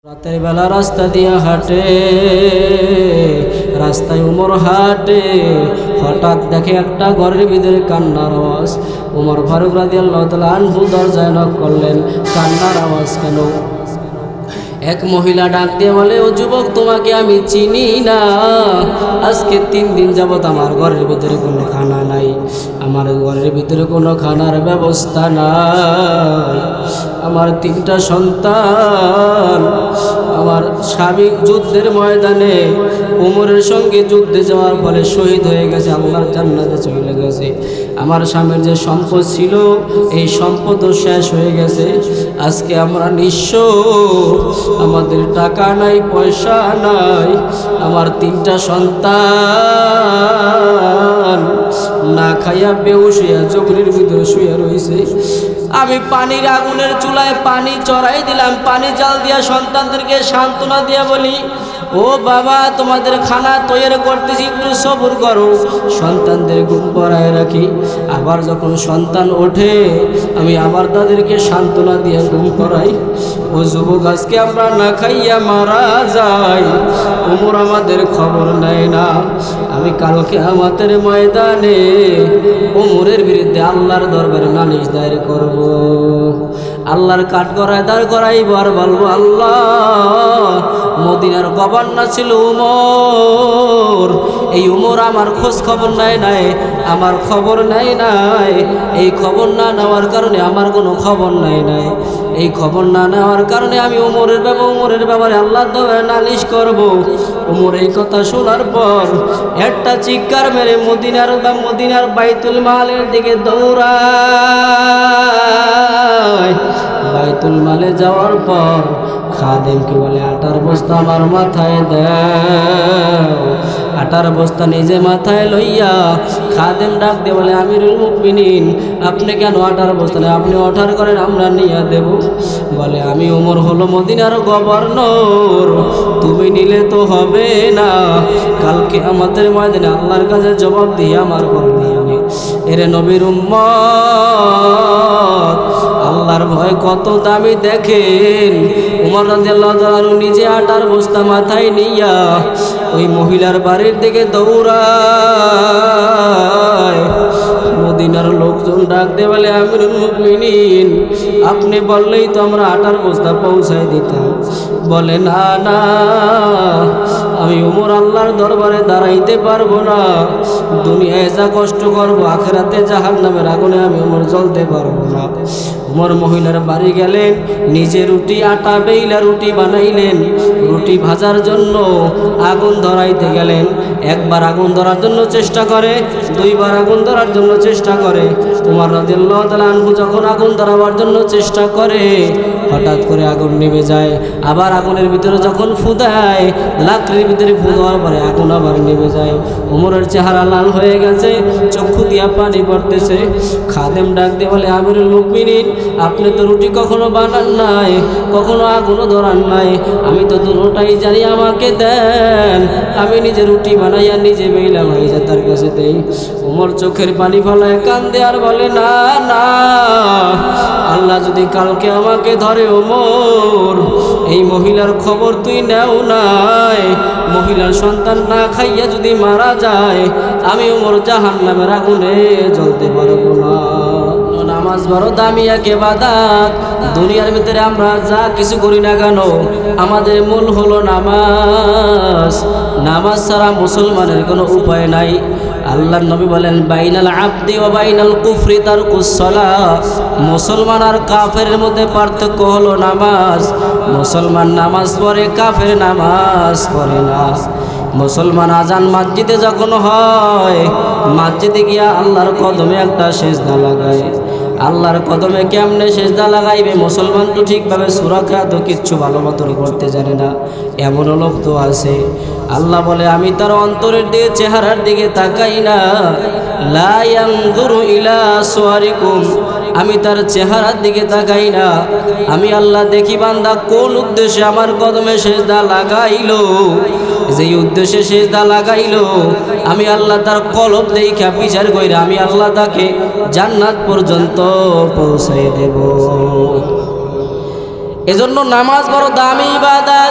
রাতের বেলা রাস্তা দিয়া হাঁটে, রাস্তায় উমর হাঁটে, হঠাৎ দেখে একটা ঘরের ভিতরে কান্নার আওয়াজ। উমর ফারুক রাদিয়াল্লাহু তাআলা আনহু দরজায় নক করলেন, কান্নার আওয়াজ কেন? এক মহিলা ডাক দিয়ে বলে, ও যুবক, তোমাকে আমি চিনি না। আজকে 3 দিন যাবত আমার ঘরের ভিতরে কোনো খানা নাই, আমার ঘরের ভিতরে কোনো খানার ব্যবস্থা নাই। আমার 3টা সন্তান, আমার স্বামী যুদ্ধের ময়দানে উমরের সঙ্গে যুদ্ধে যাওয়ার ফলে শহীদ হয়ে গেছে, আল্লাহর জান্নাতে চলে গেছে। আমার স্বামীর যে সম্পদ ছিল, এই সম্পদও শেষ হয়ে গেছে। আজকে আমরা নিঃস্ব, আমাদের টাকা নাই, পয়সা নাই। আমার 3টা সন্তান না খাইয়া বেহুশ হইয়া জমির ভিতরে শুয়ে রয়েছে। আমি পানির আগুনের চুলায় পানি চড়াই দিলাম, পানি জাল দিয়া সন্তানদেরকে সান্ত্বনা দিয়া বলি, ও বাবা, তোমাদের খানা তৈরি করতেছি, একটু সবুর করো। সন্তানদের ঘুম পড়ায় রাখি। আবার যখন সন্তান ওঠে, আমি আবার তাদেরকে সান্ত্বনা দিয়ে ঘুম পড়াই। ও যুবক, আজকে আমরা না খাইয়া মারা যাই, ওমর আমাদের খবর নেয় না। আমি কালকে আমাদের ময়দানে ওমরের বিরুদ্ধে আল্লাহর দরবারে নালিশ দায়ের করব, আল্লাহর কাঠগড়ায় দাঁড় করাইব আর বলবো, আল্লাহ, মদিনার গভর্নর ছিল উমর, এই উমর আমার খোঁজ খবর নেয় নাই, আমার খবর নেয় নাই। এই খবর না নেওয়ার কারণে আমার কোনো খবর নেয় নাই। এই খবর না নেওয়ার কারণে আমি উমরের ব্যাপারে আল্লাহর দরবারে নালিশ করব। উমর এই কথা শোনার পর একটা চিৎকার মেরে মদিনার বাইতুল মালের দিকে দৌড়ায়। বাইতুল মালে যাওয়ার পর খাদেমকে বলে, আটার বস্তা আমার মাথায় দাও। আটার বস্তা নিজে মাথায় লইয়া খাদেম ডাক দিয়ে বলে, আমিরুল মুমিনিন, আপনি কেন আটার বস্তা নেই? আপনি অর্ডার করেন, আমরা নিয়ে দেব। বলে, আমি ওমর হলো মদিনার গভর্নর, তুমি নিলে তো হবে না। কালকে আমাদের ময়দানে আল্লাহর কাছে জবাব দিয়ে আমার করবি আমি। এরে নবীর উম্মত, আল্লাহর ভয় কত দামি দেখেন। উমর রাদিয়াল্লাহু তাআলা নিজে আটার বস্তা মাথায় নিয়া ওই মহিলার বাড়ির দিকে দৌড়ায়। মদিনার লোকজন ডাক দিয়ে বলে, আমিরুল মুমিনিন, আপনি বললেই তো আমরা আটার বস্তা পৌঁছাই দিতাম। বলে, না না, আমি উমর আল্লাহর দরবারে দাঁড়াইতে পারবো না। দুনিয়ায় যা কষ্ট করবো, আখিরাতে জাহান্নামের আগুনে আমি উমর জ্বলতে পারবো না। উমর মহিলার বাড়ি গেলেন, নিজে আটা বেইলা রুটি বানাইলেন। রুটি ভাজার জন্য আগুন ধরাইতে গেলেন। একবার আগুন ধরার জন্য চেষ্টা করে, 2বার আগুন ধরার জন্য চেষ্টা করে। উমর রাদিয়াল্লাহু তাআলা আনহু যখন আগুন ধরাবার জন্য চেষ্টা করে, হঠাৎ করে আগুন নিভে যায়। আবার আগুনের ভিতরে যখন ফু দেয়, লাকড়ির ভিতরে ফু দেওয়ার পরে আগুন আবার নিভে যায়। উমরের চেহারা লাল হয়ে গেছে, চক্ষু দিয়া পানি পড়তেছে। খাদেম ডাক দিয়ে বলে, আমিরুল মুমিনিন, আপনি তো রুটি কখনো বানান নাই, কখনো আগুনও ধরান নাই, আমি তো দুটোটাই জানি, আমাকে দেন, আমি নিজে রুটি বানাইয়া নিজে বেইলা ভাইজা তার কাছে দেই। উমর চোখের পানি ফলায় কান্দে আর বলে, না না, আল্লাহ যদি কালকে আমাকে ধরে, ওমর, এই মহিলার খবর তুই নেও নাই, মহিলার সন্তান না খাইয়া যদি মারা যায়, আমি ওমর জাহান্নামের আগুনে জ্বলতে পারবো না। নামাজ বড় দামি এক ইবাদত। দুনিয়ার ভিতরে আমরা যা কিছু করি না কেন, আমাদের মূল হলো নামাজ। নামাজ ছাড়া মুসলমানের কোনো উপায় নাই। আল্লাহর নবী বলেন, বাইনাল আবদি ওয়া বাইনাল কুফরি তারকুস সালাহ। মুসলমান আর কাফেরের মধ্যে পার্থক্য হলো নামাজ। মুসলমান নামাজ পড়ে, কাফের নামাজ পড়ে না। মুসলমান আজান মসজিদে যখন হয়, মসজিদে গিয়া আল্লাহর কদমে একটা সিজদা লাগায়। আল্লাহর কদমে কেমনে সিজদা লাগাইবে? মুসলমান তো ঠিকভাবে সূরা কিরাত কিচ্ছু ভালো মতন করতে জানে না। এমনও লোক তো আছে, আল্লাহ বলে, আমি তার অন্তরের দিকে, চেহারার দিকে তাকাই না। লা ইয়ানজুরু ইলা সুওয়ারিকুম, আমি তার চেহারার দিকে তাকাই না। আমি আল্লাহ দেখি বান্দা কোন উদ্দেশ্যে আমার কদমে সিজদা লাগাইলো। যেই উদ্দেশ্যে সিজদা লাগাইলো, আমি আল্লাহ তার কলব দেইখা বিচার কইরা আমি আল্লাহ তাকে জান্নাত পর্যন্ত পৌঁছাই দেব। এজন্য নামাজ বড় দামি ইবাদত।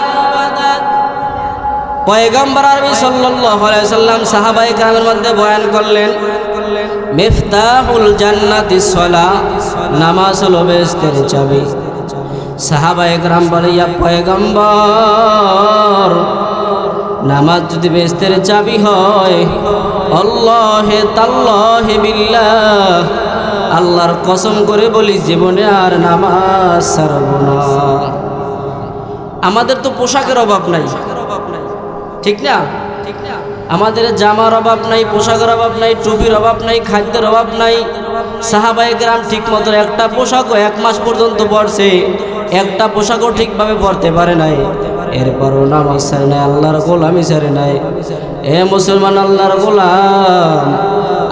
পয়গম্বর আরবি সাল্লাল্লাহু আলাইহি সাল্লাম সাহাবায়ে কেরামের মধ্যে বয়ান করলেন, মিফতাহুল জান্নাতিস সালাহ, নামাজ হলো বেহেশতের চাবি। সাহাবায়ে কেরাম বলে, ইয়া পয়গম্বর, নামাজ যদি বেহেশতের চাবি হয়, আল্লাহে তাল্লাহে বিল্লাহ, আল্লাহর কসম করে বলি জীবনে আর নামাজ ছাড়ব না। আমাদের তো পোশাকের অভাব নাই, ঠিক না? আমাদের জামার অভাব নাই, পোশাকের অভাব নাই, টুপির অভাব নাই, খাদ্যের অভাব নাই। সাহাবায়ে কেরাম ঠিক মতো একটা পোশাকও 1 মাস পর্যন্ত পরছে, একটা পোশাকও ঠিকভাবে পরতে পারে নাই। এরপরও নামাজ ছাড়ে নাই, আল্লাহর গোলামি ছাড়ে নাই। এ মুসলমান, আল্লাহর গোলাম,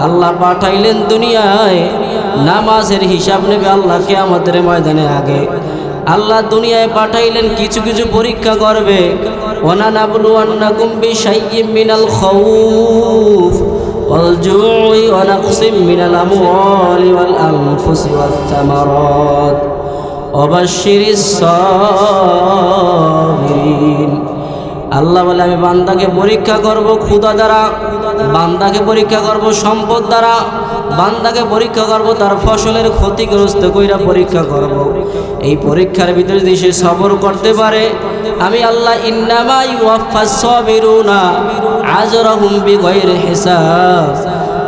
আল্লাহ পাঠাইলেন দুনিয়ায়, নামাজের হিসাব নেবে আল্লাহ কিয়ামতের ময়দানে আগে। আল্লাহ দুনিয়ায় পাঠাইলেন কিছু কিছু পরীক্ষা করবে। ওয়ানানাবলুওয়ান্নাকুম বিশাইয়্যিম মিনাল খাউফ ওয়াল জু'i ওয়া নাকসিম মিনাল আমওয়ালি ওয়াল আনফুসি ওয়াত থামারাত ওয়া বাশশিরিস সাবিরিন। আল্লাহ বলে, আমি বান্দাকে পরীক্ষা করব ক্ষুধা দ্বারা, বান্দাকে পরীক্ষা করব সম্পদ দ্বারা, বান্দাকে পরীক্ষা করব তার ফসলের ক্ষতিগ্রস্ত কইরা পরীক্ষা করব। এই পরীক্ষার ভিতরে যদি সে সবর করতে পারে, আমি আল্লাহ ইন্নামা ইউওয়াফাস সাবিরুনা আজরাহুম বিগাইরি হিসাব,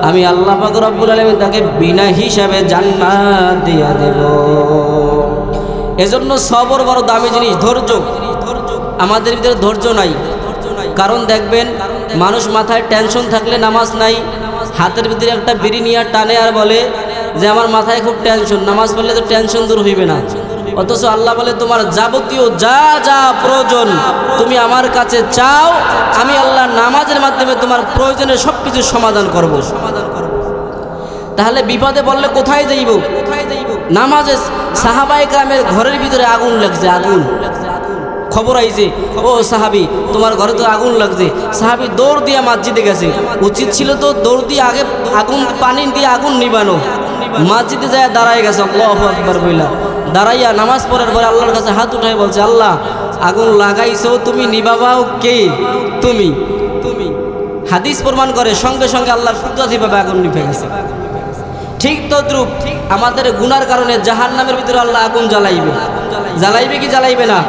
আমি আল্লাহ পাক রব্বুল আলামিন তাকে বিনা হিসাবে জান্নাত দিয়া দেব। এজন্য সবর বড় দামি জিনিস, ধৈর্য। আমাদের ভিতরে ধৈর্য নাই। কারণ দেখবেন, মানুষ মাথায় টেনশন থাকলে নামাজ নাই, হাতের ভিতরে একটা বিড়ি নিয়ে টানে আর বলে যে আমার মাথায় খুব টেনশন, নামাজ পড়লে তো টেনশন দূর হইবে না। অথচ আল্লাহ বলে, তোমার যাবতীয় যা যা প্রয়োজন তুমি আমার কাছে চাও, আমি আল্লাহ নামাজের মাধ্যমে তোমার প্রয়োজনের সব কিছু সমাধান করব। তাহলে বিপদে বললে কোথায় যাইব? নামাজে সাহাবায়ে কেরামের ঘরের ভিতরে আগুন লাগছে, আগুন। খবর আইছে, ও সাহাবি, তোমার ঘরে তো আগুন লাগছে। সাহাবি দৌড় দিয়ে মসজিদে গেছে। উচিত ছিল তো দৌড় দিয়ে আগে আগুন, পানি দিয়ে আগুন নিবানো। মসজিদে যায় দাঁড়ায় গেছে, আল্লাহু আকবার বইলা দাঁড়াইয়া নামাজ পড়ার পরে আল্লাহর কাছে হাত উঠাই বলছে, আল্লাহ, আগুন লাগাইছো তুমি, নিবাবাও কে? তুমি। হাদিস প্রমাণ করে সঙ্গে সঙ্গে আল্লাহর কুদরতিভাবে আগুন নিভে গেছে। ঠিক তদ্রূপ আমাদের গুনার কারণে জাহান্নামের ভিতরে আল্লাহ আগুন জ্বালাইবে। জ্বালাইবে কি জ্বালাইবে না?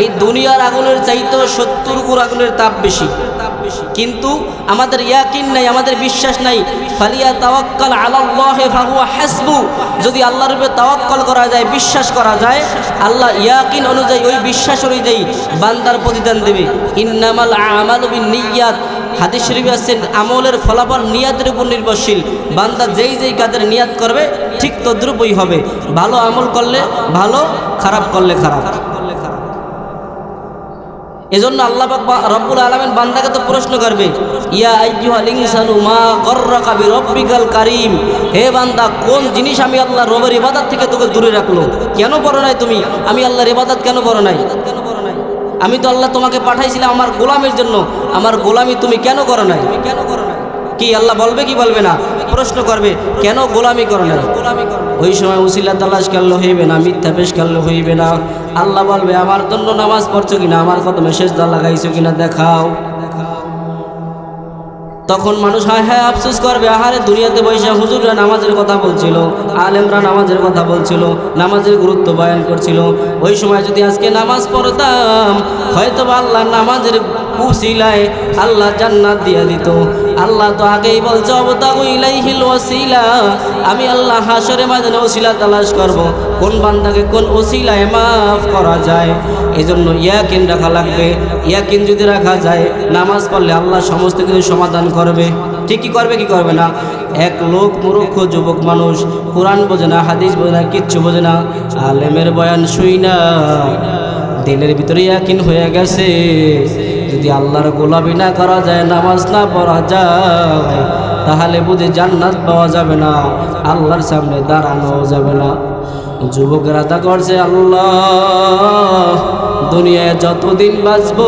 এই দুনিয়ার আগুনের চাইতে 70 গুণ আগুনের তাপ বেশি। কিন্তু আমাদের ইয়াকিন নাই, আমাদের বিশ্বাস নাই। ফালিয়া তাওয়াক্কাল আলাল্লাহি ফাহুয়া হাসবু, যদি আল্লাহর উপরে তাওয়াক্কাল করা যায়, বিশ্বাস করা যায়, আল্লাহ ইয়াকিন অনুযায়ী, ওই বিশ্বাস অনুযায়ী বান্দার প্রতিদান দেবে। ইন্নামাল আমালু বিন্নিয়াত, হাদিস শরীফে আছে আমলের ফলাফল নিয়াতের উপর নির্ভরশীল। বান্দা যেই যেই কাজের নিয়াত করবে ঠিক তদ্রূপই হবে। ভালো আমল করলে ভালো, খারাপ করলে খারাপ। এজন্য আল্লাহ পাক রব্বুল আলামিন বান্দাকে তো প্রশ্ন করবে, ইয়া আইয়ুহাল ইনসানু মা গররাকা বিরব্বিকাল কারীম, হে বান্দা, কোন জিনিস আমি আল্লাহ রবের ইবাদত থেকে তোকে দূরে রাখলো? কেন বড় নাই তুমি? আমি আল্লাহর ইবাদত কেন বড় নাই? আমি তো আল্লাহ তোমাকে পাঠাইছিলাম আমার গোলামের জন্য, আমার গোলামি তুমি কেন করো নাই? কি আল্লাহ বলবে কি বলবে না? প্রশ্ন করবে, কেন গোলামি করো নাই? ওই সময় উসিলা তালাশ করলে হইবে না, মিথ্যা পেশ করলে হইবে না। আল্লাহ বলবে, আমার জন্য নামাজ পড়ছো কিনা, আমার কদমে সেজদা লাগাইছো কিনা দেখাও। তখন মানুষ হ্যাঁ আফসোস করবে, আহারে দুনিয়াতে বৈশা হুজুররা নামাজের কথা বলছিল, আলেমরা নামাজের কথা বলছিল, নামাজের গুরুত্ব বয়ান করছিল। ওই সময় যদি আজকে নামাজ পড়তাম, হয়তো আল্লাহ নামাজের উসিলায় আল্লাহ জান্নাত দিয়ে দিত। আল্লাহ তো আগেই বলছে, অবতাগু ইলাইহিল ওয়াসিলা, আমি আল্লাহ হাশরে ময়দানে ওসিলা তালাশ করব, কোন বান্দাকে কোন ওসিলায় মাফ করা যায়। এজন্য ইয়াকিন রাখা লাগবে। ইয়াকিন যদি রাখা যায়, নামাজ পড়লে আল্লাহ সমস্ত কিছু সমাধান করবে। ঠিক কি করবে কি করবে না? এক লোক মূর্খ যুবক মানুষ, কোরআন বোঝে না, হাদিস বোঝে না, কিচ্ছু বোঝে না, আলেমের বয়ান শুই না, দিলের ভিতরে ইয়াকিন হয়ে গেছে যদি আল্লাহর গোলামি না করা যায়, নামাজ না পড়া যায়, তাহলে বুঝে জান্নাত পাওয়া যাবে না, আল্লাহর সামনে দাঁড়ানো যাবে না। যুবকেরা তা করছে, আল্লাহ দুনিয়ায় যতদিন বাঁচবো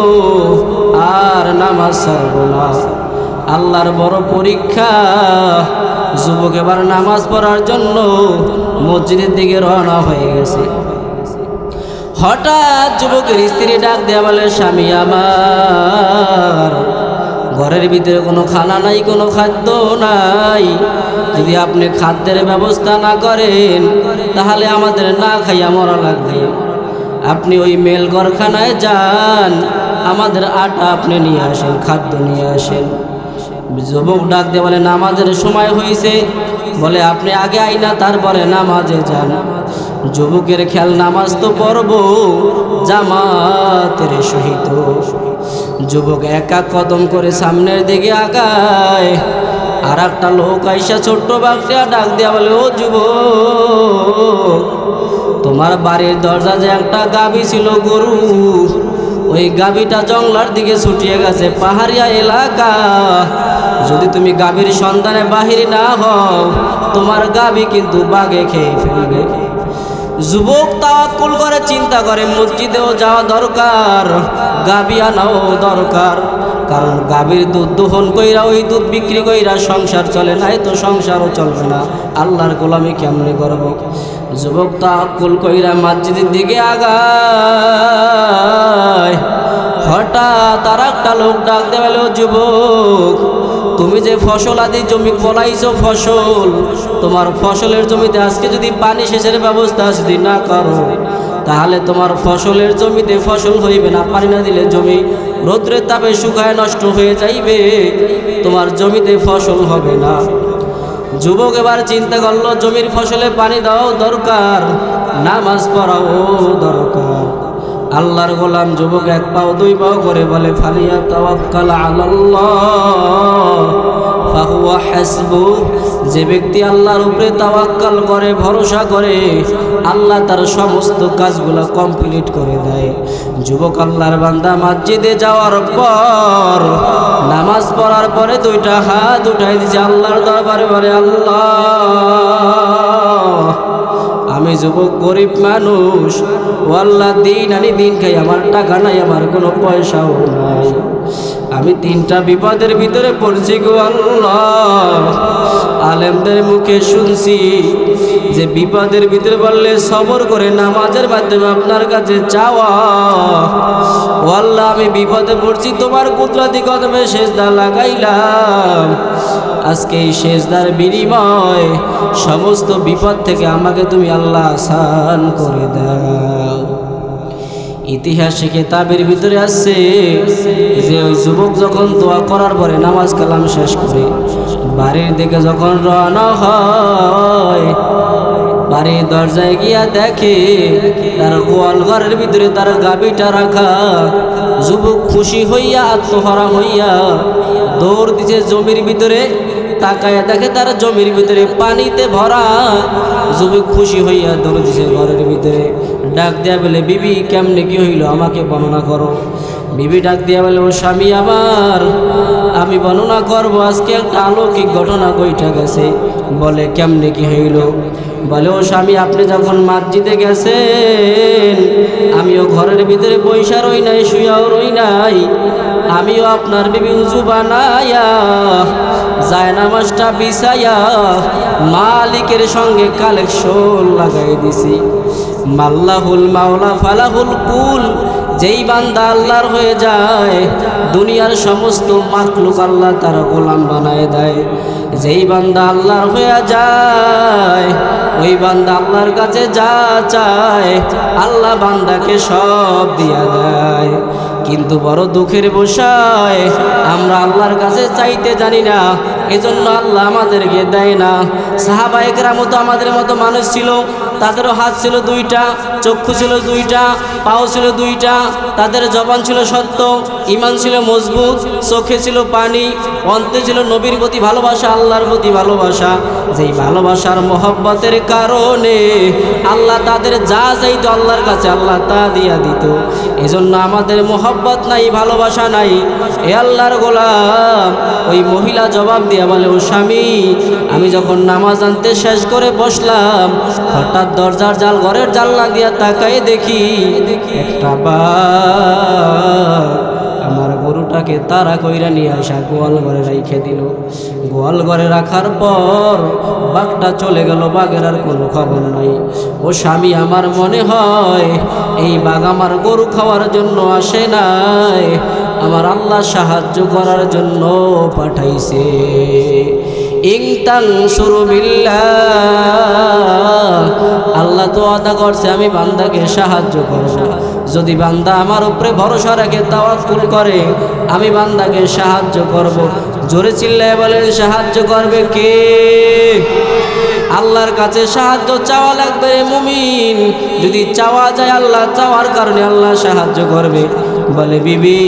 আর নামাজ ছাড়বো না। আল্লাহর বড় পরীক্ষা। যুবক এবার নামাজ পড়ার জন্য মসজিদের দিকে রওনা হয়ে গেছে। হঠাৎ যুবকের স্ত্রী ডাক দেয়া বলে, স্বামী আমার, ঘরের ভিতরে কোনো খানা নাই, কোনো খাদ্য নাই। যদি আপনি খাদ্যের ব্যবস্থা না করেন তাহলে আমাদের না খাইয়া মরা লাগবে। আপনি ওই মেল ঘরখানায় যান, আমাদের আটা আপনি নিয়ে আসেন, খাদ্য নিয়ে আসেন। যুবক ডাক দিয়ে বলে, নামাজের সময় হয়েছে। বলে, আপনি আগে আইনা তারপরে নামাজে যান। যুবকের খেয়াল, নামাজ তো পড়ব জামাতের সহিত। যুবক এক এক কদম করে সামনের দিকে আগায়। আর একটা লোক আইসা ছোট্ট বাচ্চা ডাক দিয়া বলে, ও যুবক, তোমার বাড়ির দরজা যে একটা গাভী ছিল, গরু, ওই গাভীটা জঙ্গলার দিকে ছুটিয়ে গেছে, পাহাড়িয়া এলাকা। যদি তুমি গাভীর সন্ধানে বাহির না হও, তোমার গাভী কিন্তু বাঘে খেয়ে ফেলবে। যুবক তাওয়াক্কুল করে চিন্তা করে, মসজিদেও যাওয়া দরকার, গাভী আনাও দরকার। কারণ গাভীর দুধ দোহন কইরা, ওই দুধ বিক্রি কইরা সংসার চলে, নাই তো সংসারও চলবে না। আল্লাহর গোলামি কেমনে করব? যুবক তাওয়াক্কুল কইরা মসজিদের দিকে আগায়। হঠাৎ আর একটা লোক ডাক দিয়ে বলে, ও যুবক, তুমি যে ফসল আদি জমি ফলাইছো, ফসল, তোমার ফসলের জমিতে আজকে যদি পানি সেচের ব্যবস্থা যদি না করো, তাহলে তোমার ফসলের জমিতে ফসল হইবে না। পানি না দিলে জমি রৌদ্রের তাপে শুকায় নষ্ট হয়ে যাইবে, তোমার জমিতে ফসল হবে না। যুবক এবার চিন্তা করলো, জমির ফসলে পানি দেওয়াও দরকার, নামাজ পড়াও দরকার। আল্লাহর গোলাম যুবক এক পাও দুই পাও করে বলে, ফালিয়া তাওয়াক্কাল আলাল্লাহ ফাহুয়া হাসবু। যে ব্যক্তি আল্লাহর উপরে তাওয়াক্কাল করে, ভরসা করে, আল্লাহ তার সমস্ত কাজগুলো কমপ্লিট করে দেয়। যুবক আল্লাহর বান্দা মসজিদে যাওয়ার পর, নামাজ পড়ার পরে দুইটা হাত উঠাই দিয়েছে আল্লাহর দরবারে, বলে, আল্লাহ, আমি যুবক গরিব মানুষ, ও আল্লাহ, দিন আনি দিন খাই, আমার টাকা নাই, আমার কোনো পয়সাও নাই, আমি তিনটা বিপদের ভিতরে পড়ছি গো আল্লাহ। আলেমদের মুখে শুনছি যে বিপদের ভিতরে বললে সবর করে নামাজের মাধ্যমে আপনার কাছে চাওয়া। ও আল্লাহ, আমি বিপদে পড়ছি, তোমার কুদরতি কদমে সেজদা লাগাইলাম। আজকে এই সেজদার বিনিময় সমস্ত বিপদ থেকে আমাকে তুমি আল্লাহ আসান করে দাও। ইতিহাসে কিতাবের ভিতরে আসছে যে ওই যুবক যখন দোয়া করার পরে নামাজ কালাম শেষ করে বাড়ির দিকে যখন রওনা হয়, বাড়ির দরজায় গিয়া দেখে তার গোয়াল ঘরের ভিতরে তার গাভীটা রাখা। যুবক খুশি হইয়া, আত্মহারা হইয়া দৌড় দিছে জমির ভিতরে। তাকায় দেখে তার জমির ভিতরে পানিতে ভরা। যুবক খুশি হইয়া দৌড় দিছে ঘরের ভিতরে। ডাক দেয়া বলে, বিবি, কেমনে কি হইল আমাকে বর্ণনা করো। বিবি ডাক দিয়া বলে, ও স্বামী আমার, আমি বর্ণনা করব, আজকে একটা অলৌকিক ঘটনা কইটা গেছে। বলে, কেমনে কি হইল? বলে, ও স্বামী, আপনি যখন মসজিদে গেছেন, আমিও ঘরের ভিতরে পয়সা রই নাই, শুয়াও রই নাই, আমিও আপনার বিবি উজু বানায়া জায়নামাজটা বিছাইয়া মালিকের সঙ্গে কালেকশন লাগাই দিছি। মাল্লাহুল মাওলা ফালাহুল কুল। যেই বান্দা আল্লাহর হয়ে যায়, দুনিয়ার সমস্ত মাখলুক আল্লাহ তার গোলাম বানায় দেয়। যেই বান্দা আল্লাহর হয়ে যায়, ওই বান্দা আল্লাহর কাছে যা চায়, আল্লাহ বান্দাকে সব দিয়া দেয়। কিন্তু বড় দুঃখের বিষয়, আমরা আল্লাহর কাছে চাইতে জানি না, এজন্য আল্লাহ আমাদেরকে দেয় না। সাহাবায়ে কেরাম তো আমাদের মতো মানুষ ছিল, তাদেরও হাত ছিল দুইটা, চক্ষু ছিল দুইটা, পাও ছিল দুইটা, তাদের জবান ছিল সত্য, ঈমান ছিল মজবুত, চোখে ছিল পানি, অন্তে ছিল নবীর প্রতি ভালোবাসা, আল্লাহর প্রতি ভালোবাসা। যেই ভালোবাসার মহব্বতের কারণে আল্লাহ তাদের যা চাইতো আল্লাহর কাছে আল্লাহ তা দিয়া দিত। এজন্য আমাদের মহব্বত নাই, ভালোবাসা নাই। এ আল্লাহর গোলাম, ওই মহিলা জবাব দিয়া বলে, ও স্বামী, আমি যখন নামাজ আনতে শেষ করে বসলাম, হঠাৎ দরজার জাল, ঘরের জানলা দিয়া তাকাই দেখি একটা বাঘ আমার গরুটাকে বাঘটাকে তাড়া কইরা নিয়ে আসা গোয়াল ঘরে রাইখে দিল। গোয়াল ঘরে রাখার পর বাঘটা চলে গেল, বাঘের আর কোনো খবর নাই। ও স্বামী, আমার মনে হয় এই বাঘ আমার গরু খাওয়ার জন্য আসে নাই, আমার আল্লাহ সাহায্য করার জন্য পাঠাইছে। আল্লাহ তো ওয়াদা করছে আমি বান্দাকে সাহায্য করব। যদি বান্দা আমার উপরে ভরসা রাখে, তাওয়াক্কুল করে, আমি বান্দাকে সাহায্য করব। জোরে চিল্লায় বলেন, সাহায্য করবে কে? আল্লাহর কাছে সাহায্য চাওয়া লাগবে মুমিন। যদি চাওয়া যায়, আল্লাহ চাওয়ার কারণে আল্লাহ সাহায্য করবে। বলে বিবি,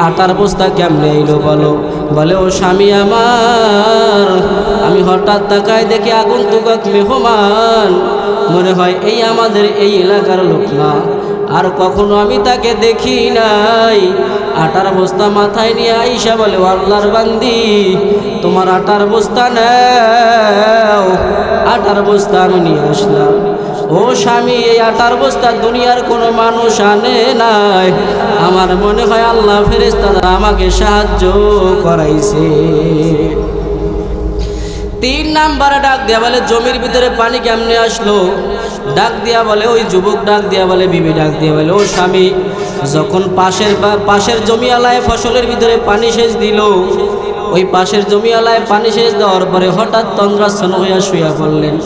আটার বস্তা কেমনে এলো বলো? বলে ও স্বামী আমার, আমি হঠাৎ তাকায় দেখি আগন্তুক মেহমান, মনে হয় এই আমাদের এই এলাকার লোক না, আর কখনো আমি তাকে দেখি নাই। আটার বস্তা মাথায় নিয়ে আইসা বলে, ও আল্লাহর বান্দি, তোমার আটার বস্তা নাও। আটার বস্তা আমি নিয়ে আসলাম। ও স্বামী, এই আটার বস্তা দুনিয়ার কোনো মানুষ আনে নাই, আমার মনে হয় আল্লাহ ফেরেশতারা আমাকে সাহায্য করাইছে। 3 নাম্বার ডাক দিয়া বলে, জমির ভিতরে পানি কেমনে আসলো? ডাক দিয়া বলে, ওই যুবক ডাক দিয়া বলে, বিবি ডাক দিয়া বলে, ও স্বামী, যখন পাশের জমিওয়ালায় ফসলের ভিতরে পানি সেচ দিল, ওই পাশের জমিওয়ালায় পানি সেচ দেওয়ার পরে হঠাৎ তন্দ্রাচ্ছন্ন হইয়া শুইয়া পড়লেন।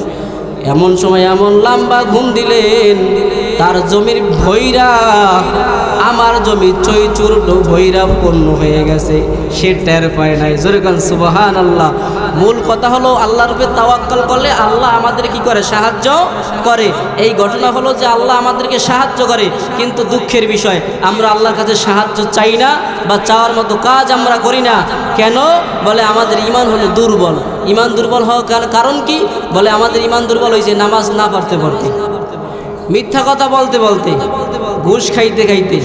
এমন সময় এমন লম্বা ঘুম দিলেন, তার জমির ভৈরা আমার জমি চৈচুর ভৈরা পূর্ণ হয়ে গেছে, সে টের পায় নাই। জোরে কান সুবহানাল্লাহ। মূল কথা হলো, আল্লাহর উপরে তাওয়াক্কুল করলে আল্লাহ আমাদের কি করে? সাহায্য করে। এই ঘটনা হলো যে আল্লাহ আমাদেরকে সাহায্য করে, কিন্তু দুঃখের বিষয় আমরা আল্লাহর কাছে সাহায্য চাই না বা চাওয়ার মতো কাজ আমরা করি না। কেন? বলে আমাদের ঈমান হলো দুর্বল। ঈমান দুর্বল হওয়ার কারণ কি? বলে আমাদের ঈমান দুর্বল হয়েছে নামাজ না পড়তে পড়তে, মিথ্যা কথা বলতে বলতে, ঘুষ খাইতে খাইতে,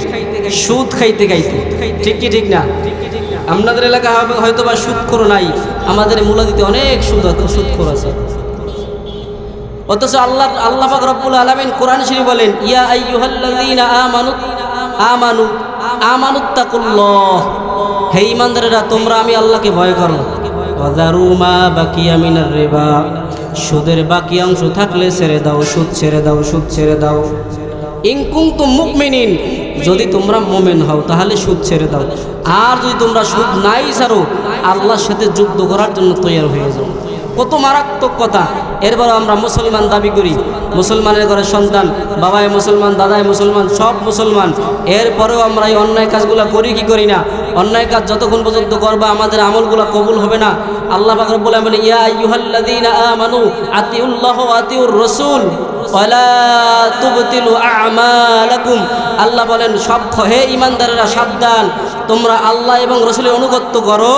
সুদ খাইতে খাইতে। ঠিক কি ঠিক না? আপনাদের এলাকা হয়তো বা সুদখোর নাই, আমাদের মুলাদিতে অনেক সুদখোর আছে। অথচ আল্লাহ পাক রব্বুল আলামিন কোরআন শরীফ বলেন, ইয়া আইয়ুহাল্লাযীনা আমানুত্তাকুল্লাহ, হে ঈমানদারেরা তোমরা আমি আল্লাহকে ভয় করো। ওয়াযারু মা বাকিয়া মিনার রিবা, সুদের বাকি অংশ থাকলে ছেড়ে দাও, সুদ ছেড়ে দাও, সুদ ছেড়ে দাও। ইন কুনতুম মুমিনিন, যদি তোমরা মুমিন হও তাহলে সুদ ছেড়ে দাও। আর যদি তোমরা সুদ নাই ছাড়ো, আল্লাহর সাথে যুদ্ধ করার জন্য তৈরি হয়ে যাও। কত মারাত্মক কথা। এরপর আমরা মুসলমান দাবি করি, মুসলমানের ঘরের সন্তান, বাবায় মুসলমান, দাদায় মুসলমান, সব মুসলমান। এরপরেও আমরা এই অন্যায় কাজগুলো করি কি করি না? অন্যায় কাজ যতক্ষণ পর্যন্ত করবা আমাদের আমলগুলো কবুল হবে না। আল্লাহ পাক রব্বুল আলামিন বলেন, ইয়া আইয়ুহাল্লাযীনা আমানু আতিউল্লাহ ওয়া আতিউর রাসূল ওয়ালা তুবতিলু আ'মালাকুম। আল্লাহ বলেন, সব হে ঈমানদারেরা সাবধান, তোমরা আল্লাহ এবং রাসূলের অনুগত্য করো,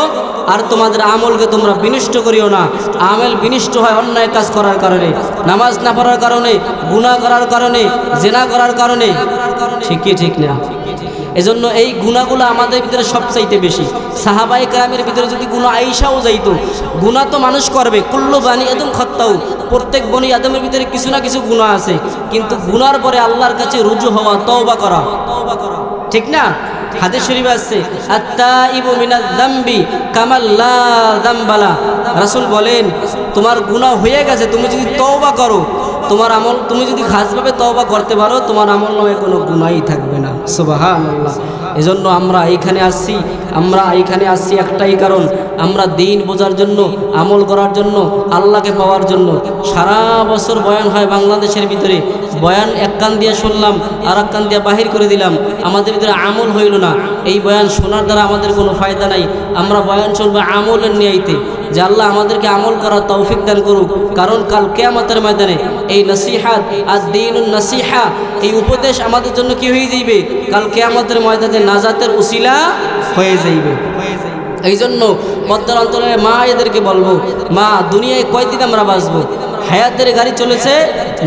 আর তোমাদের আমলকে তোমরা বিনষ্ট করিও না। আমল বিনষ্ট হয় অন্যায় কাজ করার কারণে, নামাজ না পড়ার কারণে, গুনাহ করার কারণে, জিনা করার কারণে। ঠিক কি ঠিক না? এজন্য এই গুনাহগুলো আমাদের ভিতরে সবচাইতে বেশি। সাহাবায়ে কেরামের ভিতরে যদি গুনাহ আইসাও যাইতো, গুনাহ তো মানুষ করবে, কুল্লু বানি আদম খাত্তাউ, প্রত্যেক বনি আদমের ভিতরে কিছু না কিছু গুনাহ আছে, কিন্তু গুনার পরে আল্লাহর কাছে রুজু হওয়া, তওবা করা, ঠিক না? হাদিস শরীফে আছে, আত-তাইবু মিনাজ যামবি কামাল লা যামবালা। রাসূল বলেন, তোমার গুনাহ হয়ে গেছে, তুমি যদি তওবা করো, তোমার আমল, তুমি যদি খাসভাবে তওবা করতে পারো, তোমার আমল নামে কোনো গুনাহই থাকবে না। সুবহানাল্লাহ। এজন্য আমরা এইখানে আসছি একটাই কারণ, আমরা দিন বোঝার জন্য, আমল করার জন্য, আল্লাহকে পাওয়ার জন্য। সারা বছর বয়ান হয় বাংলাদেশের ভিতরে, বয়ান এক কান দিয়ে শুনলাম আর এক কান দিয়ে বাহির করে দিলাম, আমাদের ভিতরে আমল হইল না। এই বয়ান শোনার দ্বারা আমাদের কোনো ফায়দা নাই। আমরা বয়ান শুনবো আমলের নিয়াইতে, যে আল্লাহ আমাদেরকে আমল করার তৌফিক দান করুক। কারণ কাল কিয়ামতের ময়দানে এই নসিহাত, আদ-দীনুন নসিহা, এই উপদেশ আমাদের জন্য কি হয়ে যাইবে? কাল কিয়ামতের ময়দানে নাজাতের উসিলা হয়ে যাইবে। এই জন্য পদ্মার অন্তরের মা এদেরকে বলবো, মা দুনিয়ায় কয়দিন আমরা বাঁচবো? হায়াতের গাড়ি চলেছে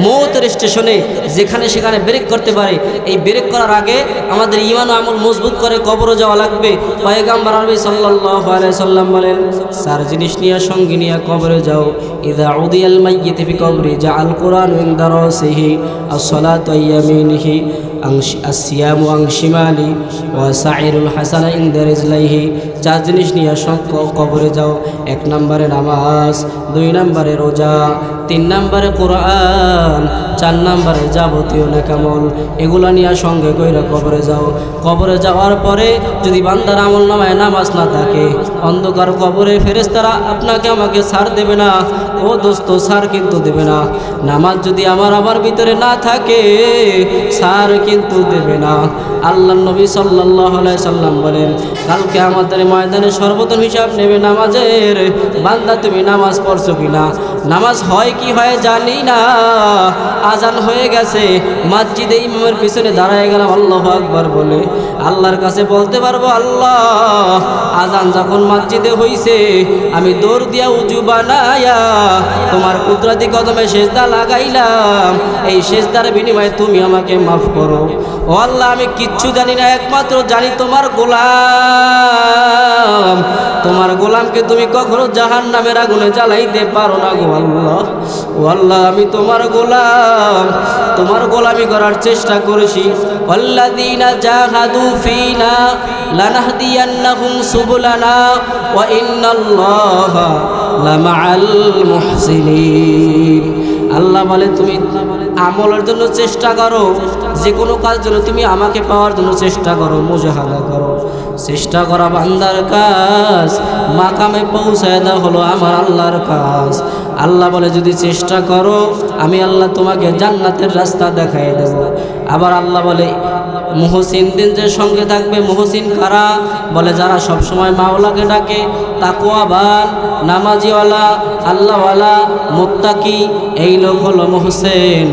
মৌতের স্টেশনে, যেখানে সেখানে ব্রেক করতে পারে। এই ব্রেক করার আগে আমাদের ঈমান ও আমল মজবুত করে কবরে যাওয়া লাগবে। পয়গম্বর আরবি সাল্লাল্লাহু আলাইহি সাল্লাম বলেন, 4 জিনিস নিয়ে সঙ্গে নিয়ে কবরে যাও। ইযা উদিয়াল মাইয়িত ফি কবরি জাআল কুরআন ইনদা রাসিহি, আস-সালাতু ইয়ামিনিহি, আসিয়ামু আন শিমালি ওয়া সাইরুল হাসানা ইনদা রিজলাইহি। 4 জিনিস নিয়ে কবরে যাও। 1 নম্বরে নামাজ, 2 নম্বরে রোজা, 3 নম্বরে কোরআন, 4 নম্বরে যাবতীয় নেকামল। এগুলা নিয়ে সঙ্গে কইরা কবরে যাও। কবরে যাওয়ার পরে যদি বান্দার আমল নামায় নামাজ না থাকে, অন্ধকার কবরে ফেরেশতারা আপনাকে আমাকে ছাড় দেবে না। ও দোস্ত, ছাড় কিন্তু দেবে না। নামাজ যদি আমার ভিতরে না থাকে, ছাড় কিন্তু দেবে না। আল্লাহ নবী সাল্লাল্লাহু আলাইহি সাল্লাম বলেন, কালকে আমাদের ময়দানে সর্বপ্রথম হিসাব নেবে নামাজের। বান্দা তুমি নামাজ পড়ছো কিনা? নামাজ হয় কি হয় জানি না, আজান হয়ে গেছে, মসজিদে ইমামের পিছনে দাঁড়ায় গেলাম আল্লাহু আকবার বলে, আল্লাহর কাছে বলতে পারবো, আল্লাহ আজান যখন মসজিদে হইছে, আমি দৌড় দিয়া উজু বানায়া তোমার কুদরতি কদমে সেজদা লাগাইলাম। এই সেজদার বিনিময়ে তুমি আমাকে মাফ করো। ও আল্লাহ, আমি কিচ্ছু জানি না, একমাত্র জানি তোমার গোলাম। তোমার গোলামকে তুমি কখনো জাহান্নামের আগুনে জ্বালাইতে পারো না গো আল্লাহ। ও আল্লাহ, আমি তোমার গোলাম, তোমার গোলামি করার চেষ্টা করেছি। আল্লাযীনা জাহাদু ফীনা লানাহদিয়ান্নাহুম সুবুলানা ওয়া ইন্নাল্লাহা লামাআল মুহসিনিন। আল্লাহ বলে, তুমি আমলের জন্য চেষ্টা করো, যে কোনো কাজ জন্য তুমি আমাকে পাওয়ার জন্য চেষ্টা করো, মুজাহাদা করো। চেষ্টা করা বান্দার কাজ, মাকামে পৌঁছায় দেওয়া হলো আমার আল্লাহর কাজ। আল্লাহ বলে, যদি চেষ্টা করো আমি আল্লাহ তোমাকে জান্নাতের রাস্তা দেখাই দেব। আবার আল্লাহ বলে, মুহসিনদের যে সঙ্গে থাকবে। মুহসিন কারা? বলে, যারা সব সময় মাওলাকে ডাকে, তাকওয়াবান, নামাজিওয়ালা, আল্লাহওয়ালা, মুত্তাকি, এই লোক হলো মুহসিন।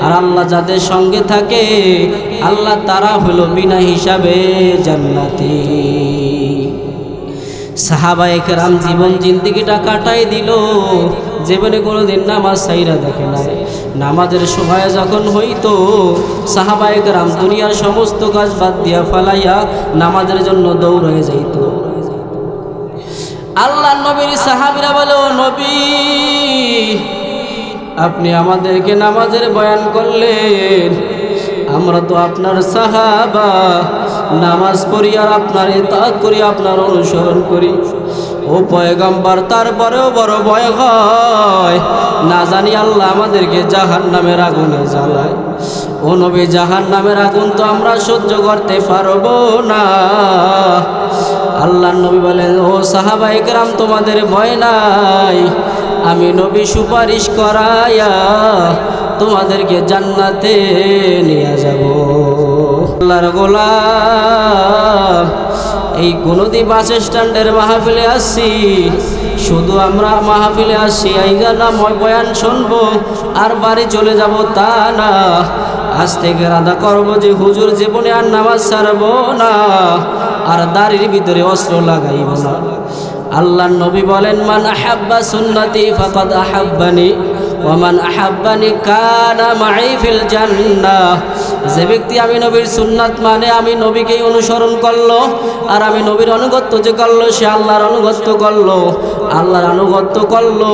আর আল্লাহ যাদের সঙ্গে থাকে, আল্লাহ তারা হলো বিনা হিসাবে জান্নাতি। সাহাবায়ে কেরাম জীবন জিন্দেগিটা কাটাই দিল, জীবনে কোনোদিন নামাজ ছাইরা দেখে নাই। নামাজের সময় যখন হইতো, সাহাবায়ে কেরাম দুনিয়ার সমস্ত কাজ বাদ দিয়া ফালাইয়া নামাজের জন্য দৌড়ে যাইত। আল্লাহ নবীর সাহাবীরা বলে, ও নবী, আপনি আমাদেরকে নামাজের বয়ান করলেন, আমরা তো আপনার সাহাবা, নামাজ পড়ি আর আপনার ইতাআত করি, আপনার অনুসরণ করি। ও পয়গম্বর, তারপরেও বড় ভয় হয়, না জানি আল্লাহ আমাদেরকে জাহান্নামের আগুনে জ্বালায়। ও নবী, জাহান্নামের আগুন তো আমরা সহ্য করতে পারবো না। আল্লাহর নবী বলেন, ও সাহাবায়ে কেরাম, তোমাদের ভয় নাই, আমি নবী সুপারিশ করায়া তোমাদেরকে জান্নাতে নিয়ে যাব। আল্লাহর গোলাম, এই গুনতি বাস স্ট্যান্ডের মাহফিলে আসছি, শুধু আমরা মাহফিলে আসছি আইগা না বয়ান শুনবো আর বাড়ি চলে যাব তা না। আজ থেকে রাদা করবো যে হুজুর জীবনে আর নামাজ ছাড়বো না, আর দাড়ির ভিতরে অস্ত্র লাগাইব না। আল্লাহর নবী বলেন, মান আহাব্বা সুন্নতি ফাকাদ আহাব্বানি ওয়া মান আহাব্বানি কানা মাই ফিল জান্নাহ। যে ব্যক্তি আমি নবীর সুন্নাত মানে, আমি নবীকেই অনুসরণ করলো, আর আমি নবীর আনুগত্য যে করলো, সে আল্লাহর আনুগত্য করলো। আল্লাহর আনুগত্য করলো,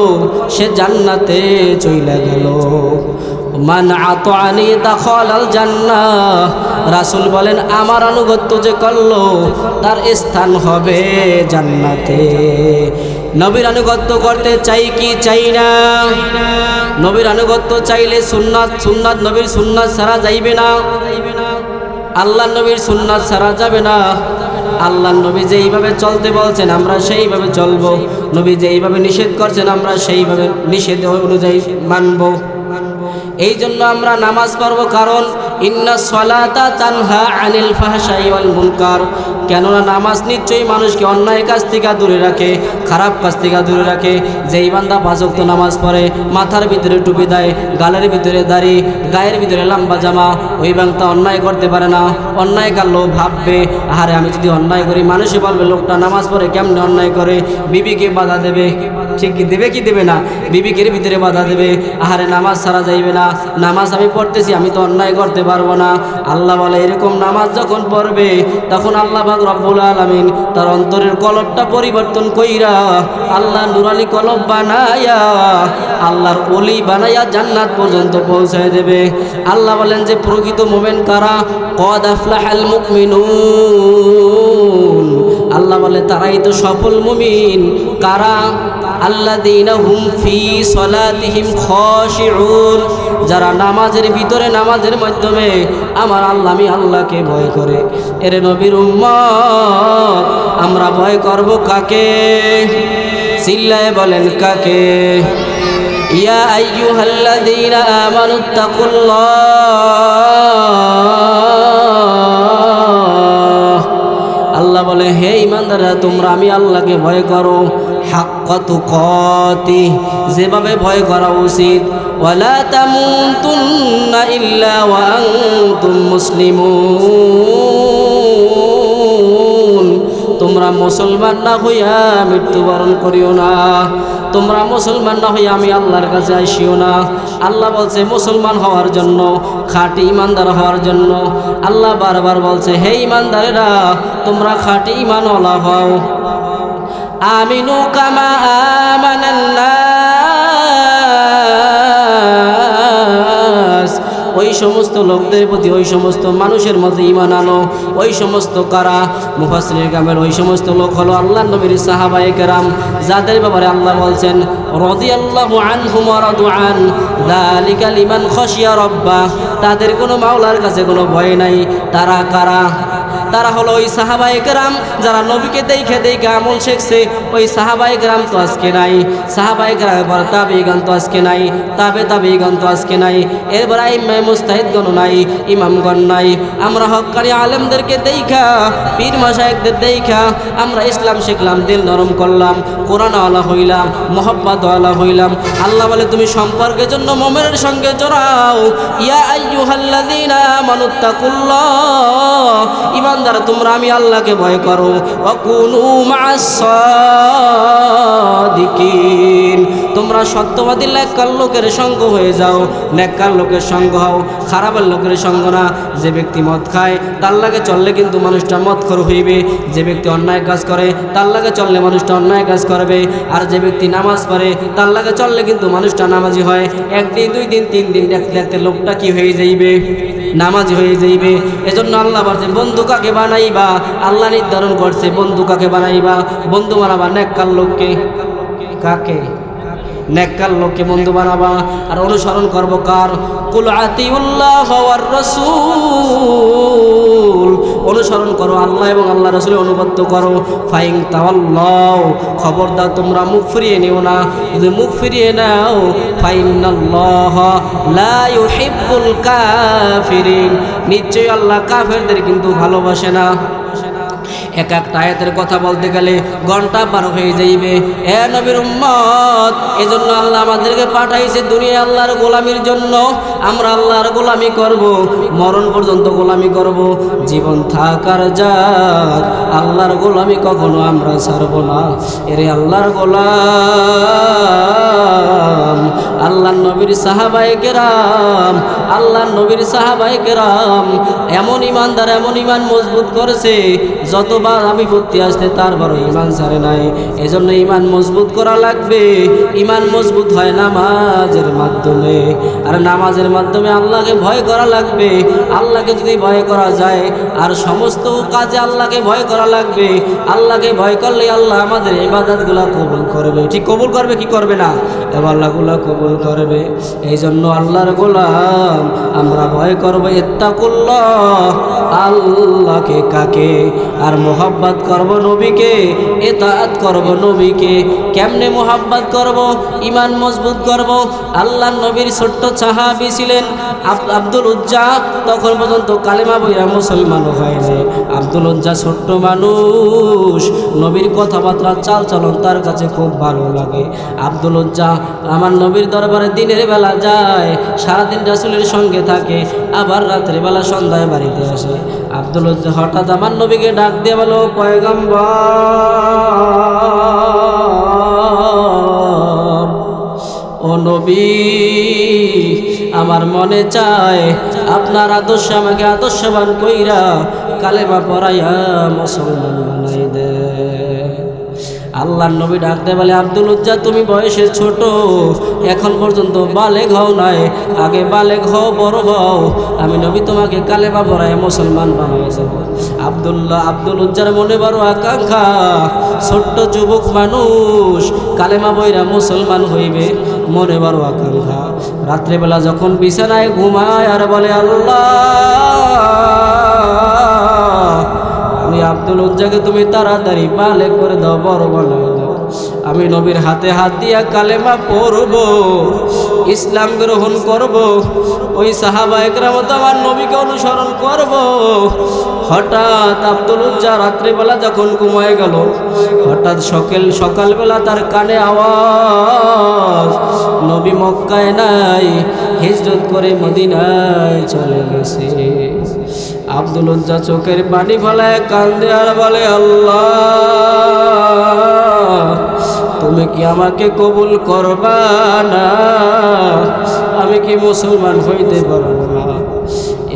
সে জান্নাতে চলে গেল। মান আতাআনি দাখালাল জান্নাহ। রাসূল বলেন, আমার আনুগত্য যে করলো, তার স্থান হবে জান্নাতে। নবীর আনুগত্য করতে চাই কি চাই না? নবীর আনুগত্য চাইলে সুন্নাত নবীর সুন্নাত ছাড়া যাইবে না। আল্লাহর নবীর সুন্নাত ছাড়া যাবে না। আল্লাহর নবী যেইভাবে চলতে বলছেন আমরা সেইভাবে চলবো। নবী যেইভাবে নিষেধ করছেন আমরা সেইভাবে নিষেধ অনুযায়ী মানব। এই জন্য আমরা নামাজ পড়ব, কারণ ইন্নাস সালাতা তানহা আনিল ফাহশাই ওয়াল মুনকার। কেননা নামাজ নিশ্চয়ই মানুষকে অন্যায় কাজ থেকে দূরে রাখে, খারাপ কাজ থেকে দূরে রাখে। যেই বান্দা 5 ওয়াক্ত নামাজ পড়ে, মাথার ভিতরে টুপি দেয়, গালের ভিতরে দাড়ি, গায়ের ভিতরে লম্বা জামা, ওই বান্দা অন্যায় করতে পারে না। অন্যায় করলেও ভাববে, আরে আমি যদি অন্যায় করি, মানুষই বলবে লোকটা নামাজ পড়ে কেমনে অন্যায় করে। বিবিকে বাধা দেবে, ঠিক কি দেবে কি দেবে না? বিবিকের ভিতরে বাধা দেবে, আরে নামাজ ছাড়া যাইবে না, নামাজ আমি পড়তেছি, আমি তো অন্যায় করতে পারবো না। আল্লাহ বলে এরকম নামাজ যখন পড়বে তখন আল্লাহ পাক রব্বুল আলামিন তার অন্তরের কলবটা পরিবর্তন কইরা আল্লাহ নুরানি কলব বানায়া আল্লাহর ওলি বানায়া জান্নাত পর্যন্ত পৌঁছায় দেবে। আল্লাহ বলেন যে প্রকৃত মুমিন কারা, কদ আফলাহাল মুমিনুন, আল্লাহ বলে তারাই তো সফল মুমিন। কারা? আল্লাযীনা হুম ফি সলাতিহিম খাশিউন, যারা নামাজের ভিতরে নামাজের মাধ্যমে আমার আল্লাহ আমি আল্লাহকে ভয় করে। এর নবীর উম্মত আমরা ভয় করব কাকে? চিল্লায়ে বলেন কাকে? ইয়া আইয়ুহাল্লাযীনা আমানুত্তাকুল্লাহ, আল্লাহ বলে হে ঈমানদাররা তোমরা আমি আল্লাহকে ভয় করো, হাক্কা তুকাতিহ, যেভাবে ভয় করা উচিত। ওয়ালা তামুতুন্না ইল্লা ওয়া আনতুম মুসলিমুন, তোমরা মুসলমান না হইয়া মৃত্যুবরণ করিও না, তোমরা মুসলমান না হইয়া আমি আল্লাহর কাছে আসিও না। আল্লাহ বলছে মুসলমান হওয়ার জন্য, খাঁটি ইমানদার হওয়ার জন্য আল্লাহ বারবার বলছে হে ইমানদারেরা তোমরা খাঁটি ঈমানওয়ালা হও। আমিনু কামা আমানান নাস, ওই সমস্ত লোকদের প্রতি, ওই সমস্ত মানুষের মধ্যে ঈমান আনো। ওই সমস্ত কারা? মুফাসসিরিন কামেল ওই সমস্ত লোক হলো আল্লাহর নবীর সাহাবায়ে কেরাম, যাদের ব্যাপারে আল্লাহ বলছেন রাদিয়াল্লাহু আনহুম ওয়া রাদু আন, যালিকা লিমান খাশিয়া রাব্বাহ, তাদের কোনো মাওলার কাছে কোনো ভয় নাই। তারা কারা? তারা হলো ওই সাহাবায়ে কেরাম যারা নবীকে দেখে দেখে আমল শিখছে। ওই সাহাবায়ে কেরাম তো আজকে নাই, সাহাবায়ে কেরামের পর তাবেঈগণ তো আজকে নাই, তাবেঈগণ তো আজকে নাই, এরপর আইম্মায়ে মুজতাহিদগণ নাই, ইমামগণ নাই। আমরা হক্কানি আলেমদেরকে দেখা, পীর মাশায়েখদের দেখা আমরা ইসলাম শিখলাম, দিল নরম করলাম, কোরআনওয়ালা হইলাম, মুহাব্বতওয়ালা হইলাম। আল্লাহ বলে তুমি সম্পর্কের জন্য মুমিনের সঙ্গে জড়াও। ইয়া আইয়ুহাল্লাযীনা আমানুত্তাকুল্লাহ, ইমানদার তোমরা আমি আল্লাহকে ভয় করো। ওয়া কুনু মা'আস সাদিকিন, তোমরা সত্যবাদী নেককার লোকের সঙ্গ হয়ে যাও। নেককার লোকের সঙ্গ হও, খারাপের লোকের সঙ্গ না। যে ব্যক্তি মদ খায় তার লাগে চললে কিন্তু মানুষটা মদখোর হইবে, যে ব্যক্তি অন্যায় কাজ করে তার লাগে চললে মানুষটা অন্যায় কাজ করবে, আর যে ব্যক্তি নামাজ পড়ে তার লাগে চললে কিন্তু মানুষটা নামাজি হয়। একদিন দুই দিন তিন দিন দেখতে দেখতে লোকটা কি হয়ে যাইবে? নামাজি হয়ে যাইবে। এজন্য আল্লাহ বলছে বন্ধু কাকে বানাইবা, আল্লাহ নির্ধারণ করছে বন্ধু কাকে বানাইবা। বন্ধু বানাবা নেককার লোককে। কাকে? নেককার লোককে বন্ধু বানাবা। আর অনুসরণ করব কার? কুল আতিউল্লাহ ওয়ার রাসূল, অনুসরণ করো আল্লাহ এবং আল্লাহ রাসূলের অনুগত্য করো। ফাইন তাওয়াল্লাহ, খবরদার তোমরা মুখ ফিরিয়ে নিও না। যদি মুখ ফিরিয়ে নাও ফাইনাল্লাহ লা ইউহিব্বুল কাফিরিন, নিশ্চয়ই আল্লাহ কাফেরদের কিন্তু ভালোবাসে না। এক একটা আয়াতের কথা বলতে গেলে ঘন্টা পার হয়ে যাইবে। এ নবীর উম্মত, এজন্য আল্লাহ আমাদেরকে পাঠাইছে দুনিয়া আল্লাহর গোলামির জন্য। আমরা আল্লাহর গোলামি করব, মরণ পর্যন্ত গোলামি করব। জীবন থাকার জাত আল্লাহর গোলামি কখনো আমরা ছাড়ব না। এরে আল্লাহর গোলাম, আল্লাহর নবীর সাহাবায়ে কেরাম, আল্লাহর নবীর সাহাবায়ে কেরাম এমন ইমানদার, এমন ইমান মজবুত করেছে, যতবার আমি ভর্তি আসতে তার বড় ইমান ছাড়ে নাই। এজন্য ইমান মজবুত করা লাগবে। ইমান মজবুত হয় নামাজের মাধ্যমে, আর নামাজের মাধ্যমে আল্লাহকে ভয় করা লাগবে। আল্লাহকে যদি ভয় করা যায়, আর সমস্ত কাজে আল্লাহকে ভয় করা লাগবে। আল্লাহকে ভয় করলে আল্লাহ আমাদের ইবাদতগুলো কবুল করবে। ঠিক কবুল করবে কি করবে না? আল্লাহগুলো কবুল করবে। এই জন্য আল্লাহর গোলাম আমরা ভয় করবো। ইত্তাকুল্লাহ, আল্লাহকে। কাকে? আর মোহাব্বত করব নবীকে, ইতাআত করব নবীকে। কেমনে মোহাব্বত করব? ঈমান মজবুত করব। আল্লাহর নবীর ছোট্ট সাহাবী ছিলেন আব্দুল উজ্জা, তখন পর্যন্ত কালেমা বইরা মুসলমান হয়নি। আব্দুল উজ্জা ছোট্ট মানুষ, নবীর কথাবার্তা চাল চলন তার কাছে খুব ভালো লাগে। আব্দুল উজ্জা আমার নবীর দরবারে দিনের বেলা যায়, সারাদিন রাসূলের সঙ্গে থাকে, আবার রাত্রে বেলা সন্ধ্যায় বাড়িতে আসে। আব্দুল উজ্জা হঠাৎ আমার নবীকে ডাক দিয়ে বলো, পয়গম্বর, ও নবী, আমার মনে চায় আপনার আদর্শ আমাকে আদর্শবান কইরা কালেমা পড়াইয়া মুসলমান বানাই দে। আল্লাহর নবী ডাকতে বলে, আব্দুল উজ্জা তুমি বয়সে ছোট, এখন পর্যন্ত বালেগ হও নাই, আগে বালেগ হও, বড় হও, আমি নবী তোমাকে কালেমা পড়াইয়া মুসলমান বানাই যাব। আব্দুল উজ্জার মনে বড় আকাঙ্ক্ষা, ছোট্ট যুবক মানুষ কালেমা বইরা মুসলমান হইবে, মনে বড় আকাঙ্ক্ষা। রাত্রেবেলা যখন বিছানায় ঘুমায় আর বলে, আল্লাহ আমি আব্দুল উজ্জাকে তুমি তাড়াতাড়ি বালেগ করে দাও, বড় বানাই দাও, আমি নবীর হাতে হাত দিয়া কালেমা পড়ব, ইসলাম গ্রহণ করব, ওই সাহাবা একরাম আমার নবীকে অনুসরণ করব। হঠাৎ আব্দুল উজ্জা রাত্রিবেলা যখন ঘুমায় গেল, হঠাৎ সকালবেলা তার কানে আওয়াজ, নবী মক্কায় নাই, হিজরত করে মদিনায় চলে গেছে। আব্দুল উজ্জা চোখের পানি ফেলায় কান্দে আর বলে, আল্লাহ তুমি কি আমাকে কবুল করবা না? আমি কি মুসলমান হইতে পারব না?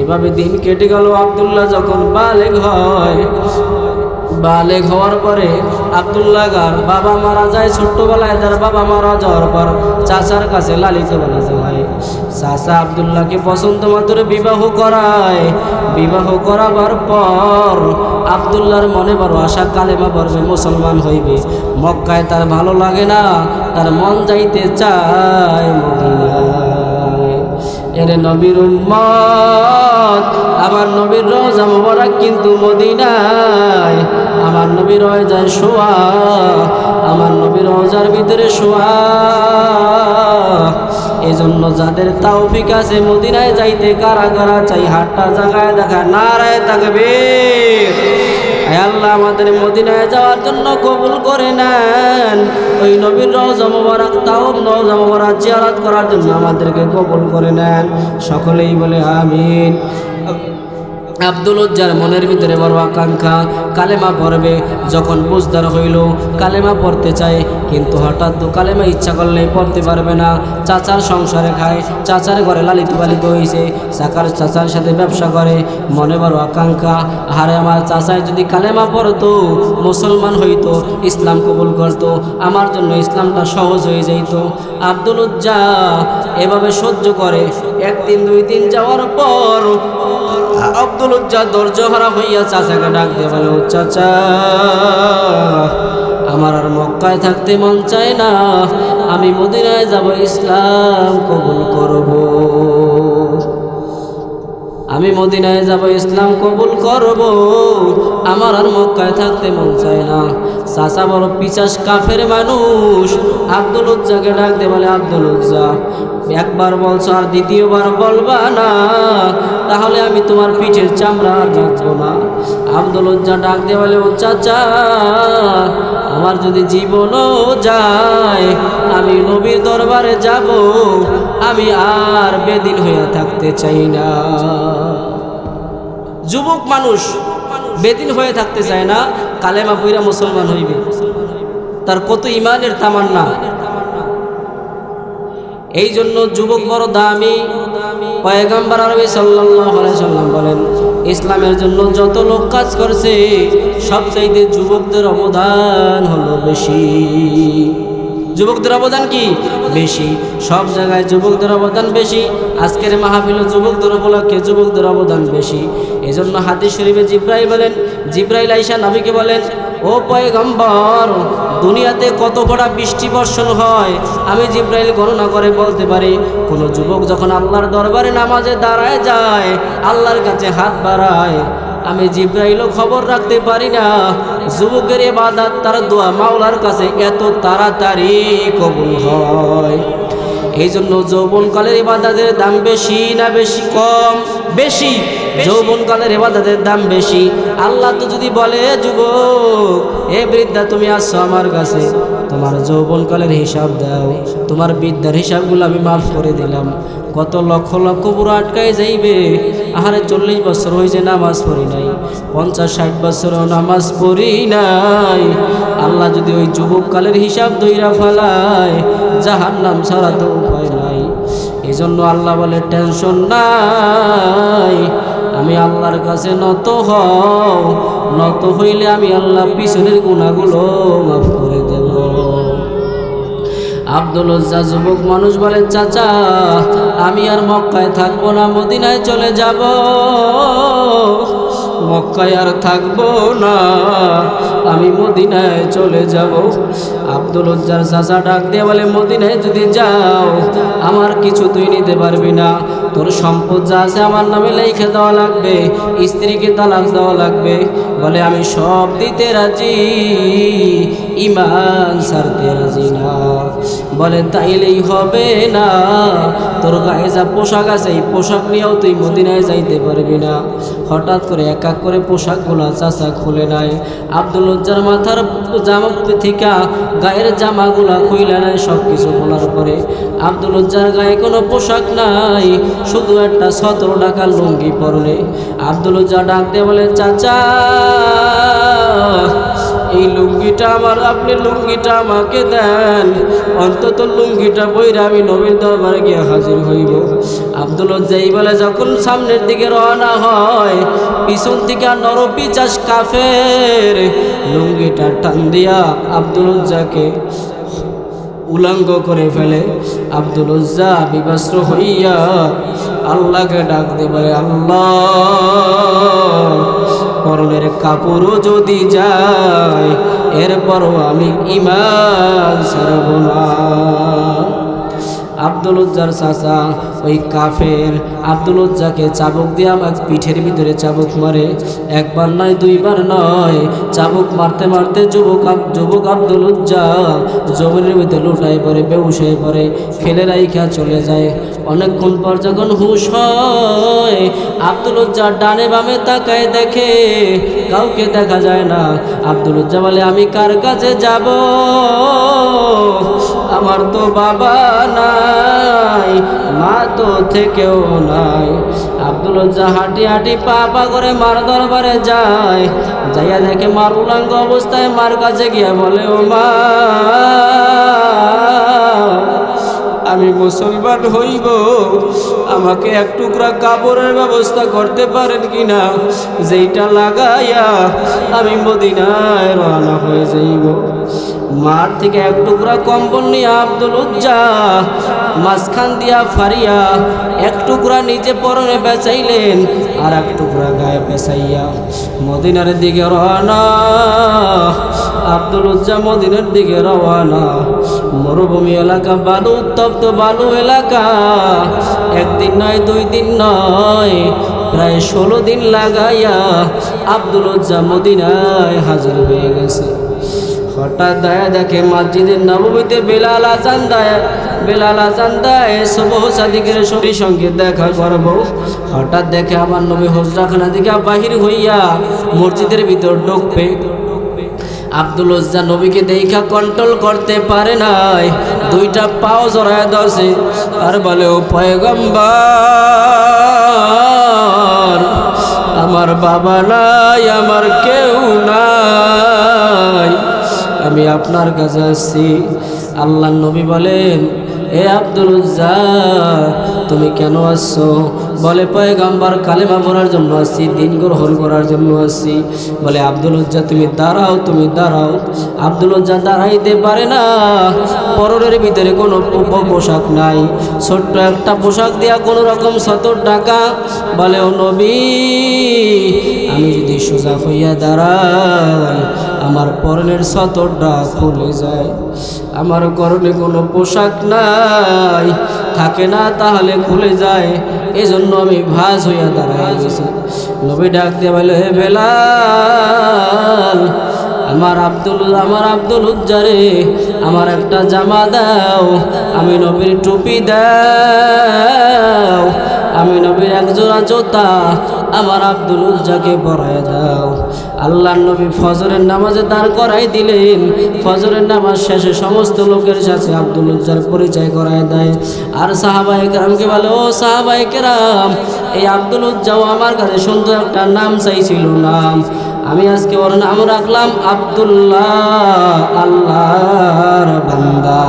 এভাবে দিন কেটে গেল। আব্দুল্লাহ যখন বালেগ হয়, বালেগ হওয়ার পরে আব্দুল্লাহর বাবা মারা যায়। ছোট্টবেলায় তার বাবা মারা যাওয়ার পর চাচার কাছে লালিত পালিত হয়। চাচা আব্দুল্লাহকে পছন্দ মাত্র বিবাহ করায়। বিবাহ করাবার পর আব্দুল্লাহর মনে বড় আশা, কালেমা পড়বে, মুসলমান হইবে। মক্কায় তার ভালো লাগে না, তার মন যাইতে চায় মদিনায়। এর নবীর উম্মত, আমার নবীর রওজা মোবারক কিন্তু মদিনায়। আমার নবী রয়ে যায় শোয়া, আমার নবীর রওজার ভিতরে শোয়া। এজন্য যাদের তৌফিক আছে মদিনায় যাইতে, কারা কারা চাই হাতটা জায়গায় দেখা, নারায়ে তাকবীর। আল্লাহ আমাদের মদিনায় যাওয়ার জন্য কবুল করে নেন। ওই নবীর রওজা মোবারক, রওজা মোবারক জিয়ারত করার জন্য আমাদেরকে কবুল করে নেন। সকলেই বলে আমিন। আব্দুল উজ্জার মনের ভিতরে বড় আকাঙ্ক্ষা, কালেমা পড়বে। যখন বুঝদার হইল, কালেমা পড়তে চায়, কিন্তু হঠাৎ তো কালেমা ইচ্ছা করলে পড়তে পারবে না। চাচার সংসারে খায়, চাচার ঘরে লালিত পালিত হয়েছে, চাচার সাথে ব্যবসা করে। মনে বড় আকাঙ্ক্ষা, আরে আমার চাচায় যদি কালেমা পড়তো, মুসলমান হইতো, ইসলাম কবুল করতো, আমার জন্য ইসলামটা সহজ হয়ে যাইত। আব্দুল উজ্জা এভাবে সহ্য করে। একদিন দুই দিন যাওয়ার পর আব্দুল উজ্জা ধৈর্যহারা হইয়া চাচাকে ডাক দিয়ে বলে, ও চাচা, আমার আর মক্কায় থাকতে মন চায় না, আমি মদিনায় যাব, ইসলাম কবুল করব। আমি মদিনায় যাব, ইসলাম কবুল করব, আমার আর মক্কায় থাকতে মন চায় না। চাচা বড় পিচাস কাফের মানুষ। আব্দুল উজ্জাকে ডাক দিয়ে বলে, আব্দুল উজ্জা, একবার বলছো আর দ্বিতীয়বার বলবা না, তাহলে আমি তোমার পিঠের চামড়া রাখবো না। আব্দুল উজ্জা ডাক দিয়ে বলে, ও চাচা, আমার যদি জীবনও যায়, আমি নবীর দরবারে যাব, আমি আর বেদিন হইয়া থাকতে চাই না। যুবক মানুষ বেদিন হয়ে থাকতে চায় না, কালেমা পইরা মুসলমান হইবে। তার কত ইমানের তামান্না। এই জন্য যুবক বড় দামি। পয়গম্বর আরবি সাল্লাল্লাহু আলাইহি সাল্লাম বলেন, ইসলামের জন্য যত লোক কাজ করছে, সবচাইতে যুবকদের অবদান হলো বেশি। যুবকদের অবদান কি বেশি? সব জায়গায় যুবকদের অবদান বেশি। আজকের মাহফিল যুবকদের উপলক্ষে যুবকদের অবদান বেশি। এজন্য হাদিস শরীফে জিব্রাইল বলেন, জিব্রাইল আইসা নবীকে বলেন, ও পয়গম্বর, দুনিয়াতে কত বড় বৃষ্টি বর্ষণ হয় আমি জিব্রাইল গণনা করে বলতে পারি। কোন যুবক যখন আল্লাহর দরবারে নামাজে দাঁড়ায় যায়, আল্লাহর কাছে হাত বাড়ায়, আমি জিব্রাইলও খবর রাখতে পারি না যুবকের ইবাদত, তার দোয়া মাওলার কাছে এত তাড়াতাড়ি কবুল হয়। এই জন্য যৌবনকালের ইবাদতের দাম বেশি না বেশি কম? বেশি। যৌবনকালের ইবাদতের দাম বেশি। আল্লাহ তো যদি বলে, যুবক, এ বৃদ্ধা, তুমি আসছো আমার কাছে, তোমার যৌবনকালের হিসাব দাও, তোমার বিদ্যার হিসাবগুলো আমি মাফ করে দিলাম। কত লক্ষ লক্ষ পুরো আটকায় যাইবে। আহারে 40 বছর হয়েছে নামাজ পড়ি নাই, 50-60 বছরও নামাজ পড়ি নাই। আল্লাহ যদি ওই যুবককালের হিসাব দইরা ফেলায়, জাহান্নাম ছাড়া তো উপায় নাই। এই জন্য আল্লাহ বলে টেনশন নাই, আমি আল্লাহর কাছে নত হও, নত হইলে আমি আল্লাহ পিছনের গুনাহগুলো মাফ করে দেব। আব্দুল উজ্জা যুবক মানুষ বলে, চাচা আমি আর মক্কায় থাকবো না, মদিনায় চলে যাব। মক্কায় আর থাকবো না, আমি মদিনায় চলে যাব। আব্দুল উজ্জার চাচা ডাক দিয়ে বলে, মদিনায় যদি যাও আমার কিছু তুই নিতে পারবি না, তোর সম্পদ যা আছে আমার নামে লিখে দেওয়া লাগবে, স্ত্রীকে তালাক দেওয়া লাগবে। বলে আমি সব দিতে রাজি, ঈমান ছাড়তে রাজি না। বলে তাইলেই হবে না, তোর গায়ে যা পোশাক আছে এই পোশাক নিয়েও তুই মদিনায় যাইতে পারবি না। হঠাৎ করে এক এক করে পোশাকগুলো চাচা খুলে নেয়। আব্দুল উজ্জার মাথার জামা থেকে গায়ের জামাগুলা খুলে নেয়। সব কিছু খোলার পরে আব্দুল উজ্জার গায়ে কোনো পোশাক নাই, শুধু একটা 17 টাকার লুঙ্গি পরনে। আব্দুল উজ্জা ডাক দিয়ে বলে, চাচা এই লুঙ্গিটা আমার, আপনি লুঙ্গিটা আমাকে দেন, অন্তত লুঙ্গিটা বইরা আমি নবীর দরবারে গিয়ে হাজির হইব। আব্দুল উজ্জাই বলে, যখন সামনের দিকে রওনা হয় পিছন থেকে নরপিচাস কাফের লুঙ্গিটা টান দিয়া আব্দুল উজ্জাকে উলঙ্গ করে ফেলে। আব্দুল উজ্জা বিবস্ত্র হইয়া আল্লাহকে ডাক দিয়ে বলে, আল্লাহ পরনের কাপড়ও যদি যায় এরপরও আমি ঈমান ছাড়ব না। আব্দুল উজ্জার চাচা ওই কাফের আব্দুল উজ্জাকে চাবুক দিয়ে আমার পিঠের ভিতরে চাবুক মারে। একবার নয় দুইবার নয়, চাবুক মারতে মারতে যুবক আব্দুল উজ্জা জমিনের ভিতরে লুটায় পড়ে, বেহুশ হয়ে পড়ে, ফেলে রাইখা চলে যায়। অনেকক্ষণ পর যখন হুশ হয় আব্দুল উজ্জা ডানে বামে তাকায়, দেখে কাউকে দেখা যায় না। আব্দুল উজ্জা বলে, আমি কার কাছে যাব, আমার তো বাবা নাই, মা তো থেকেও নাই। আব্দুল উজ্জা হাঁটি হাঁটি পা পা করে মার দরবারে যায়, যাইয়া দেখে মার উলঙ্গ অবস্থায়। মার কাছে গিয়া বলে, ও মা আমি মুসলমান হইব, আমাকে এক টুকরা কাপড়ের ব্যবস্থা করতে পারেন কিনা, যেইটা লাগাইয়া আমি মদিনায় রওনা হয়ে যাইব। মার থেকে এক টুকরা কম্বল নিয়ে আব্দুল উজ্জা মাঝখান দিয়া ফারিয়া এক টুকরা নিজে পরনে বেচাইলেন, আর এক টুকরা গায়ে বেচাইয়া মদিনার দিকে রওনা। আব্দুল উজ্জা মদিনার দিকে রওনা। মরুভূমি এলাকা, বালু উত্তপ্ত বালু এলাকা। একদিন নয়, 2 দিন নয়, প্রায় 16 দিন লাগাইয়া আব্দুল উজ্জা মদিনায় হাজির হয়ে গেছে। হঠাৎ দায়া দেখে মসজিদের নববীতে বেলাল আজান দেয় সুবহ সাদিকের সঙ্গে দেখা করব। হঠাৎ দেখে আমার নবী হুজরাখানা দিকে বাহির হইয়া মসজিদের ভিতর ঢুকবে। আব্দুল উজ্জা নবীকে দেখা কন্ট্রোল করতে পারে নাই, 2টা পাও জড়ায় ধরছে আর বলে, ও পয়গম্বর, আমার বাবা নাই, আমার কেউ নাই, আমি আপনার কাছে আসছি। আল্লাহর নবী বলেন, এ আব্দুল উজ্জা তুমি কেন আসছো? বলে, পয়গম্বর কালেমা পড়ার জন্য আসছি, দিন গ্রহণ করার জন্য আসছি। বলে, আব্দুল উজ্জা তুমি দাঁড়াও, তুমি দাঁড়াও। আব্দুল উজ্জা দাঁড়াইতে পারে না, পরনের ভিতরে কোনো পোশাক নাই, ছোট্ট একটা পোশাক দিয়া কোনো রকম 70 টাকা। বলে, ও নবী আমি যদি সোজা হইয়া দাঁড়াই আমার পরনের 70টা খুলে যায়, আমার পরনে কোনো পোশাক নাই, থাকে না তাহলে খুলে যায়, এজন্য আমি ভাঁজ হইয়া দাঁড়াই গেছি। নবী ডাক দিয়ে বলে, হে বেলাল, আমার আব্দুল উজ্জা রে, আমার একটা জামা দাও, আমি নবীর টুপি দাও, আমি নবীর এক জোড়া জুতা আমার আব্দুল উজ্জাকে পরায় দাও। আল্লাহর নবী ফজরের নামাজে দাঁড় করাই দিলেন। ফজরের নামাজ শেষে সমস্ত লোকের সাথে আব্দুল উজ্জার পরিচয় করায় দেয়। আর সাহাবায়ে কেরামকে বলে, ও সাহাবায়ে কেরাম, এই আব্দুল উজ্জাও আমার কাছে সুন্দর একটা নাম চাইছিল, নাম আমি আজকে ওর নাম রাখলাম আব্দুল্লাহ, আল্লাহর বান্দা।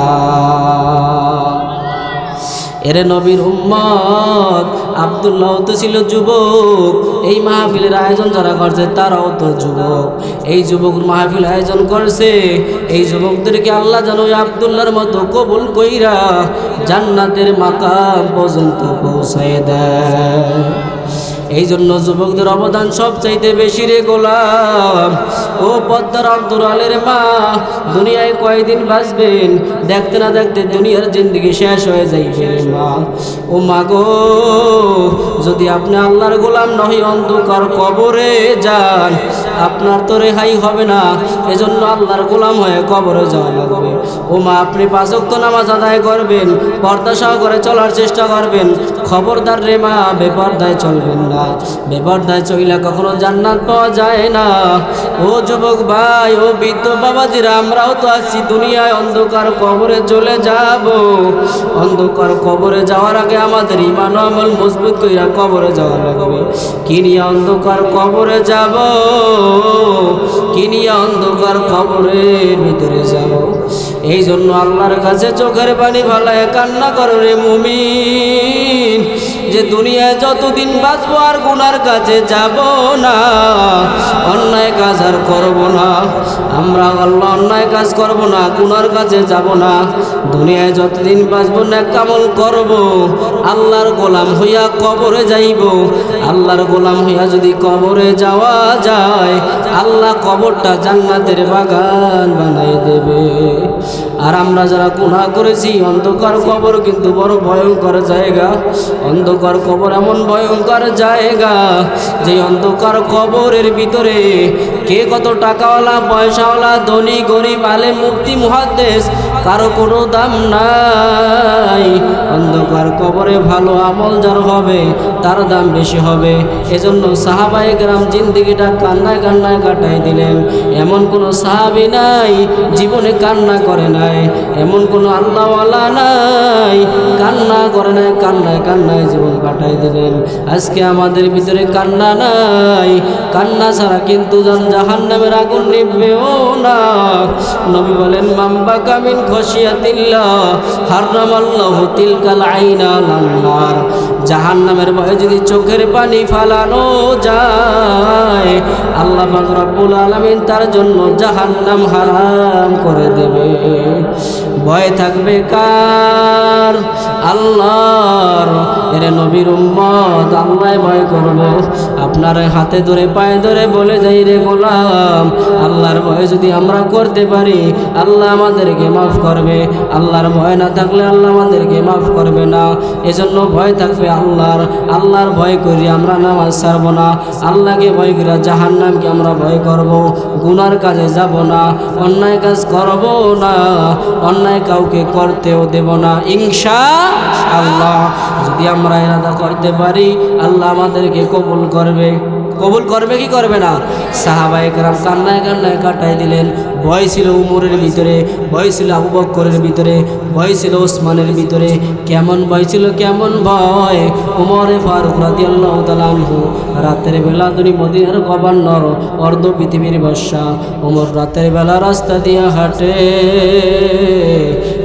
এরে নবীর উম্মত, আব্দুল্লাহ তো ছিল যুবক, এই মাহফিলের আয়োজন যারা করছে তারাও তো যুবক। এই যুবক মাহফিল আয়োজন করছে, এই যুবকদেরকে আল্লাহ যেন আব্দুল্লাহর মতো কবুল কইরা জান্নাতের মাকাম পর্যন্ত পৌঁছায় দেয়। এই জন্য যুবকদের অবদান সবচাইতে বেশি রে গোলাম। ও পদ্মার অন্তরালের মা, দুনিয়ায় কয়দিন বাঁচবেন, দেখতে না দেখতে দুনিয়ার জিন্দেগি শেষ হয়ে যাইবে রে মা। ও মা গো, যদি আপনি আল্লাহর গোলাম নহি অন্ধকার কবরে যান, আপনার তো রেহাই হবে না। এজন্য আল্লাহর গোলাম হয়ে কবরে যাওয়া লাগবে। ও মা, আপনি 5 ওয়াক্ত নামাজ আদায় করবেন, পর্দা সহকারে চলার চেষ্টা করবেন। খবরদার রে মা, বেপরদায় চলবেন না। বেপরদায় চইলা কখনো জান্নাত পাওয়া যায় না। ও যুবক ভাই, ও বৃদ্ধ বাবাজিরা, আমরাও তো আছি দুনিয়ায়, অন্ধকার কবরে চলে যাব। অন্ধকার কবরে যাওয়ার আগে আমাদের ঈমান ও আমল মজবুত কইরা কবরে যাওয়া লাগবে। কি নিয়ে অন্ধকার কবরে যাব, কি নিয়ে অন্ধকার কবরের ভিতরে যাব। এই জন্য আল্লাহর কাছে চোখের পানি ফেলায় কান্না করো রে মুমিন, যে দুনিয়ায় যতদিন বাঁচবো আর গুনার কাছে যাব না, অন্যায় কাজ আর করব না। আমরা আল্লাহ অন্যায় কাজ করব না, গুনার কাছে যাব না। দুনিয়ায় যতদিন বাঁচবো নেক আমল করব, আল্লাহর গোলাম হইয়া কবরে যাইব। আল্লাহর গোলাম হইয়া যদি কবরে যাওয়া যায়, আল্লাহ কবরটা জান্নাতের বাগান বানাই দেবে। আর আমরা যারা গুনাহ করেছি, অন্ধকার কবর কিন্তু বড় ভয়ঙ্কর জায়গা। অন্ধকার কবর এমন ভয়ঙ্কর জায়গা, যে অন্ধকার কবরের ভিতরে কে কত টাকাওয়ালা, পয়সাওয়ালা, ধনী গরিব, আলেম, মুফতি, মুহাদ্দিস, কারো কোনো দাম নাই। অন্ধকার কবরে ভালো আমল যার হবে তার দাম বেশি হবে। এজন্য সাহাবায়ে কেরাম জিন্দেগিটা কান্নায় কান্নায় কাটাই দিলেন। এমন কোনো সাহাবী নাই জীবনে কান্না করে নাই, এমন কোনো আল্লাহওয়ালা নাই কান্না করে নাই, কান্নায় কান্নায় জীবন কাটাই দিলেন। আজকে আমাদের ভিতরে কান্না নাই, কান্না ছাড়া কিন্তু জাহান্নামের আগুন নিভবেও না। নবী বলেন, মাম্বা কামিন খশিয়াতিল্লাহ হারামাল্লাহু তিলকাল আইনা আলান নার। জাহান্নামের ভয়ে যদি চোখের পানি ফালানো যায়, আল্লাহ পাক রব্বুল আলামিন তার জন্য জাহান্নাম হারাম করে দেবে। ভয় থাকবে কার? আল্লাহর। এর নবীর উম্মত, আল্লাহ ভয় করব। আপনার হাতে ধরে পায়ে ধরে বলে যাই রে গোলাম, আল্লাহর ভয় যদি আমরা করতে পারি, আল্লাহ আমাদেরকে মাফ করবে। আল্লাহর ভয় না থাকলে আল্লাহ আমাদেরকে মাফ করবে না। এজন্য ভয় থাকবে আল্লাহর। আল্লাহর ভয় করি আমরা নামাজ ছাড়ব না, আল্লাহকে ভয় করি, জাহান্নামকে আমরা ভয় করব। গুনার কাজে যাব না, অন্যায় কাজ করব না, অন্যায় কাউকে করতেও দেব না ইনশাআল্লাহ। যদি আমরা ইরাদা করতে পারি, আল্লাহ আমাদেরকে কবুল করবে। কবুল করবে কি করবে না? সাহাবায়ে কেরাম কান্নায় কান্নায় কাটাই দিলেন। ভয় ছিল উমরের ভিতরে, ভয় ছিল আবু বকরের ভিতরে, ভয় ছিল ওসমানের ভিতরে। কেমন ভয় ছিল, কেমন ভয়! উমরে ফারুক রাদিয়াল্লাহু তাআলা আনহু রাতের বেলা তিনি মদিনার গভর্নর, অর্ধ পৃথিবীর বাদশা। উমর রাতের বেলা রাস্তা দিয়ে হাঁটে,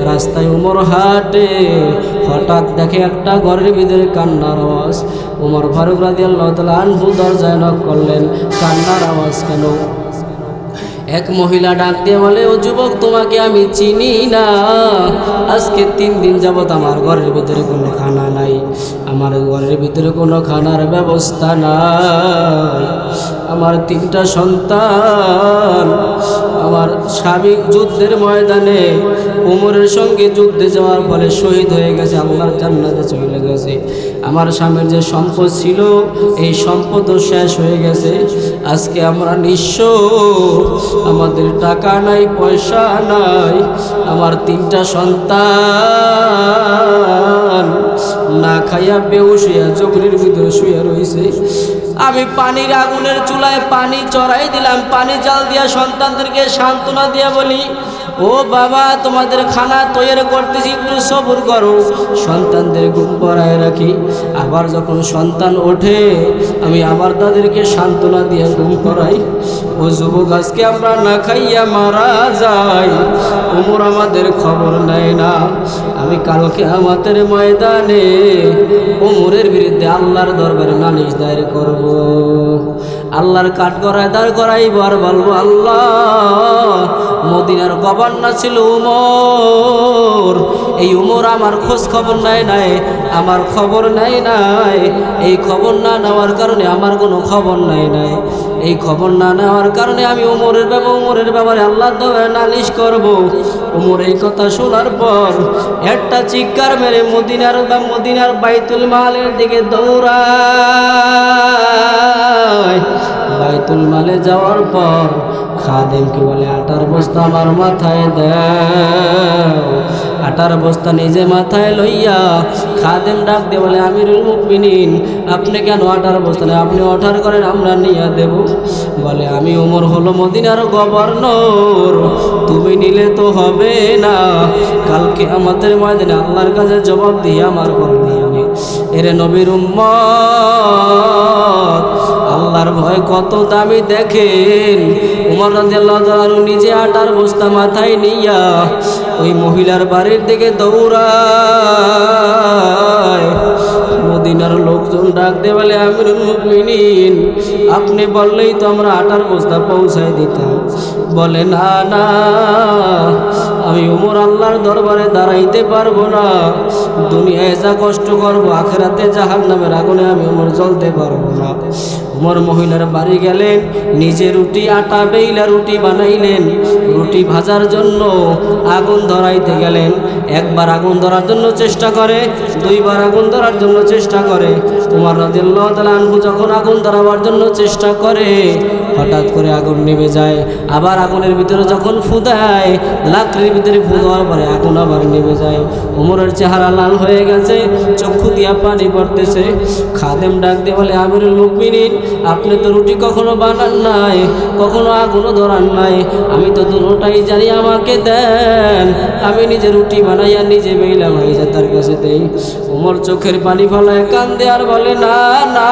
রাস্তায় উমর হাঁটে, হঠাৎ দেখে একটা ঘরের ভিতরে কান্নার আওয়াজ। উমর ফারুক রাদিয়াল্লাহু তাআলা আনহু দরজায় নক করলেন, কান্নার আওয়াজ কেন? এক মহিলা ডাক দিয়ে বলে, ও যুবক, তোমাকে আমি চিনি না। আজকে 3 দিন যাবত আমার ঘরের ভিতরে কোনো খানা নাই, আমার ঘরের ভিতরে কোনো খানার ব্যবস্থা নাই। আমার 3টা সন্তান, আমার স্বামী যুদ্ধের ময়দানে উমরের সঙ্গে যুদ্ধে যাওয়ার ফলে শহীদ হয়ে গেছে, আল্লাহর জান্নাতে চলে গেছে। আমার স্বামীর যে সম্পদ ছিল, এই সম্পদও শেষ হয়ে গেছে। আজকে আমরা নিঃস্ব, আমাদের টাকা নাই, পয়সা নাই। আমার 3টা সন্তান না খাইয়া বেহুশ হইয়া জমির ভিতরে শুয়ে রয়েছে। আমি পানির আগুনের চুলায় পানি চড়াই দিলাম, পানি জাল দিয়া সন্তানদেরকে সান্ত্বনা দিয়া বলি, ও বাবা তোমাদের খানা তৈরি করতেছি, একটু সবুর করো, সন্তানদের ঘুম পড়ায় রাখি। আবার যখন সন্তান ওঠে আমি আবার তাদেরকে সান্ত্বনা দিয়ে ঘুম পড়াই। ও যুবক, আজকে আমরা না খাইয়া মারা যাই, ওমর আমাদের খবর নেয় না। আমি কালকে আমাদের ময়দানে ওমরের বিরুদ্ধে আল্লাহর দরবারে নালিশ দায়ের করব, আল্লাহর কাঠগড়ায় দাঁড় করাইব আর বলবো, আল্লাহ মদিনার গভর্নর ছিল উমর, এই উমর আমার খোঁজ খবর নেয় নাই, আমার খবর নেয় নাই। এই খবর না নেওয়ার কারণে আমার কোনো খবর নেয় নাই। এই খবর না নেওয়ার কারণে আমি উমরের ব্যাপারে আল্লাহর দরবারে নালিশ করব। উমর এই কথা শোনার পর একটা চিৎকার মেরে মদিনার বাইতুল মালের দিকে দৌড়ায়। বাইতুল মালে যাওয়ার পর খাদেমকে বলে, আটার বস্তা আমার মাথায় দাও। আটার বস্তা নিজে মাথায় লইয়া খাদেম ডাক দিয়ে বলে, আমিরুল মুমিনিন আপনি কেন আটার বস্তা নেই, আপনি অর্ডার করেন আমরা নিয়ে দেব। বলে, আমি ওমর হলো মদিনার গভর্নর, তুমি নিলে তো হবে না, কালকে আমাদের ময়দানে আল্লাহর কাছে জবাব দিয়ে আমার করতে হবে। এরে নবীর উম্মত, আল্লাহর ভয় কত দামি দেখেন। উমর রাদিয়াল্লাহু তাআলা নিজে আটার বস্তা মাথায় নিয়া ওই মহিলার বাড়ির দিকে দৌড়ায়। মদিনার লোকজন ডাক দিয়ে বলে, আমিরুল মুমিনিন আপনি বললেই তো আমরা আটার বস্তা পৌঁছায় দিতাম। বলে, না না, আমি উমর আল্লাহর দরবারে দাঁড়াইতে পারবো না, দুনিয়ায় যা কষ্ট করবো আখিরাতে জাহান্নামের আগুনে আমি উমর জ্বলতে পারবো না। উমর মহিলার বাড়ি গেলেন, নিজে আটা বেইলা রুটি বানাইলেন। রুটি ভাজার জন্য আগুন ধরাইতে গেলেন। একবার আগুন ধরার জন্য চেষ্টা করে, দুইবার আগুন ধরার জন্য চেষ্টা করে। উমর রাদিয়াল্লাহু তাআলা আনহু যখন আগুন ধরাবার জন্য চেষ্টা করে, হঠাৎ করে আগুন নিভে যায়। আবার আগুনের ভিতরে যখন ফু দেয়, লাকড়ির ভিতরে ফু দেওয়ার পরে আগুন আবার নিভে যায়। উমরের চেহারা লাল হয়ে গেছে, চক্ষু দিয়া পানি পড়তেছে। খাদেম ডাক দিয়ে বলে, আমিরুল মুমিনিন আপনি তো রুটি কখনো বানান নাই, কখনো আগুনও ধরান নাই, আমি তো দুটোটাই জানি, আমাকে দেন, আমি নিজে রুটি বানাইয়া নিজে বেইলা ভাইজা তার কাছে দেই। উমর চোখের পানি ফলায় কান্দে আর বলে, না না,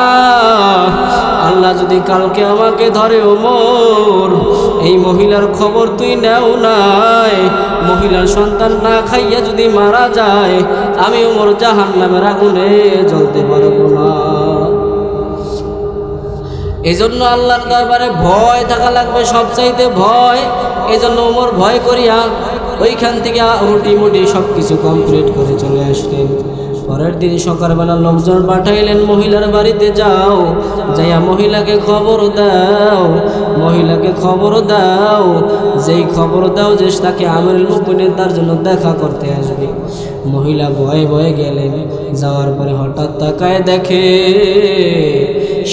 আল্লাহ যদি কালকে আমাকে ধরে ওমর, এই মহিলার খবর তুই নেও নাই, মহিলার সন্তান না খাইয়া যদি মারা যায়, আমি ওমর জাহান্নামের আগুনে জ্বলতে পারবো না। এজন্য আল্লাহর দরবারে ভয় থাকা লাগবে, সবচাইতে ভয়। এজন্য ওমর ভয় করিয়া ওইখান থেকে রুটি মুটি সব কিছু কমপ্লিট করে চলে আসলেন। পরের দিন সকালবেলা লোকজন পাঠাইলেন, মহিলার বাড়িতে যাও, যাইয়া মহিলাকে খবর দাও, মহিলাকে খবর দাও, যেই খবর দাও যে তাকে আমিরুল মুমিনিন তার জন্য দেখা করতে আসবে। মহিলা ভয়ে ভয়ে গেলেন। যাওয়ার পরে হঠাৎ তাকায় দেখে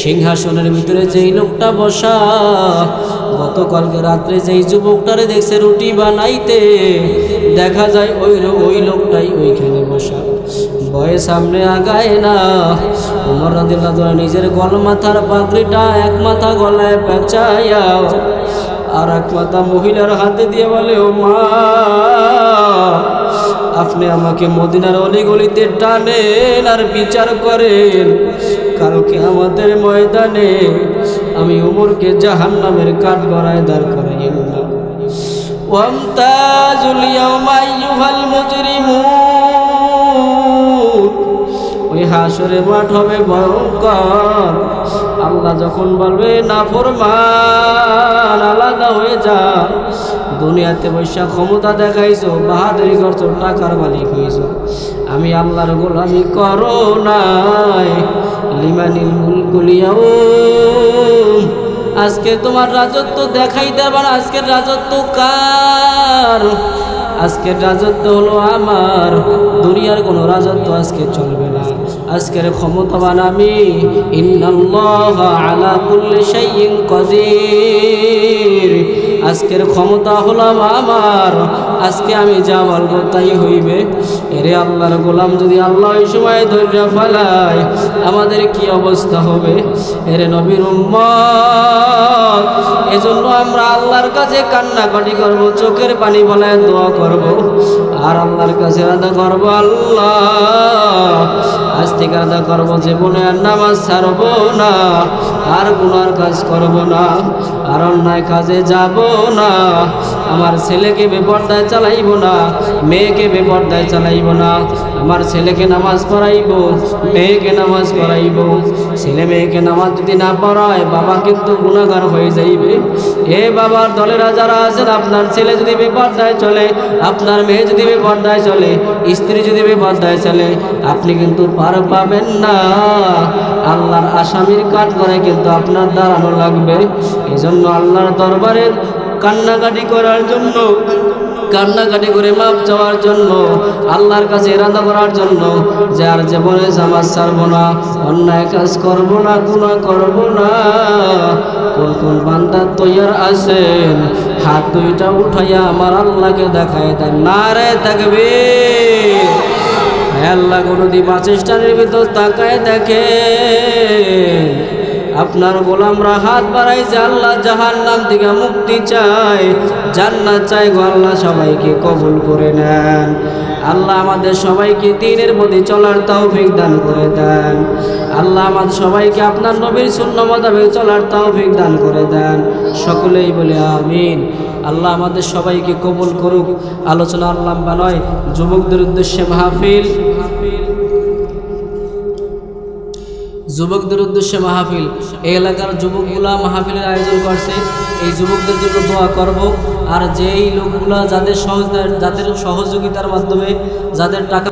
সিংহাসনের ভিতরে যেই লোকটা বসা, গতকালকে রাত্রে যেই যুবকটারে দেখছে রুটি বানাইতে, দেখা যায় ওই লোকটাই ওইখানে বসা। ভয়ে সামনে আগায় না। ওমর রাদিয়াল্লাহু তাআলা নিজের গল মাথার পাগড়িটা এক মাথা গলায় পেঁচাইয়া আর এক মাথা মহিলার হাতে দিয়ে বলে, ও মা, আপনি আমাকে মদিনার অলিগলিতে টানেন আর বিচার করেন, কালকে আমাদের ময়দানে আমি ওমরকে জাহান্নামের কাঠগড়ায় দাঁড় করাইয়া দিলাম। ওয়ামতাজুল ইয়াওমা আইয়ুহাল মুজরিমুন, ওই হাসরের মাঠ হবে ভয়ঙ্কর। আল্লাহ যখন বলবে, নাফরমান আলাদা হয়ে যা, দুনিয়াতে বৈশা ক্ষমতা দেখাইছো, বাহাদুরি করছো, টাকার মালিক হইছো, আমি আল্লাহর গোলামি করো নাই। লিমানিল মুলকুল ইয়াউম, আজকে তোমার রাজত্ব দেখাইতে পারো, আজকের রাজত্ব কার? আজকের রাজত্ব হলো আমার, দুনিয়ার কোনো রাজত্ব আজকে চলবে না, আজকের ক্ষমতাবান আমি। ইন্নাল্লাহা আলা কুল্লি শাইইন কাদির, আজকের ক্ষমতা হলাম আমার, আজকে আমি যা বলবো তাই হইবে। এরে আল্লাহর গোলাম, যদি আল্লাহ ওই সময় ধৈর্য ফেলায় আমাদের কি অবস্থা হবে? এরে নবীর উম্মত, এজন্য আমরা আল্লাহর কাছে কান্নাকাটি করব, চোখের পানি বলায় দোয়া করব, আর আল্লাহর কাছে আদা করব, আল্লাহ আজ থেকে আদা করবো জীবনে আর নামাজ ছাড়বো না, আর গুনার কাজ করব না, আর অন্যায় কাজে যাব না, আমার ছেলেকে বেপরদায় চালাইব না, মেয়েকে বেপরদায় চালাইব না, আমার ছেলেকে নামাজ পড়াইব, মেয়েকে নামাজ পড়াইব। ছেলে মেয়েকে নামাজ যদি না পড়ায় বাবা কিন্তু গুনাহগার হয়ে যাইবে। এ বাবার দলেরা যারা আছেন, আপনার ছেলে যদি বেপরদায় চলে, আপনার মেয়ে যদি বেপরদায় চলে, স্ত্রী যদি বেপরদায় চলে, আপনি কিন্তু পার পাবেন না। আল্লাহর আসামির কাঠ করে কিন্তু আপনার দাঁড়ানো লাগবে। এজন্য আল্লাহর দরবারে কান্নাকাটি করার জন্য, কান্নাকাটি করে মাপ চাওয়ার জন্য, আল্লাহর কাছে ইরাদা করার জন্য যে আর জীবনে নামাজ ছাড়বো না, অন্যায় কাজ করবো না, গুনাহ করবো না। কোন কোন বান্দা তৈয়ার আছেন? হাত দুইটা উঠাইয়া আমার আল্লাহকে দেখায় দেন। নারে তাকবীর। আল্লাহ কোনদিন বাসস্ট্যান্ডের ভিতর তাকায় দেখে আপনার গোলামরা হাত বাড়াইছে, আল্লাহ জাহান্নাম থেকে মুক্তি চায়, জান্নাত চাই গো আল্লাহ, সবাইকে কবুল করে নেন। আল্লাহ আমাদের সবাইকে দ্বীনের প্রতি চলার তৌফিক দান করে দেন। আল্লাহ আমাদের সবাইকে আপনার নবীর সুন্নাহ মোতাবেক চলার তৌফিক দান করে দেন। সকলেই বলে আমিন। আল্লাহ আমাদের সবাইকে কবুল করুক। আলোচনা লম্বা নয়, যুবকদের উদ্দেশ্যে মাহফিল, যুবকদের উদ্দেশ্যে মাহফিল। এই এলাকার যুবকগুলা মাহফিলের আয়োজন করছে, এই যুবকদের জন্য দোয়া করব। আর যেই লোকগুলা যাদের সহযোগিতার মাধ্যমে, যাদের টাকা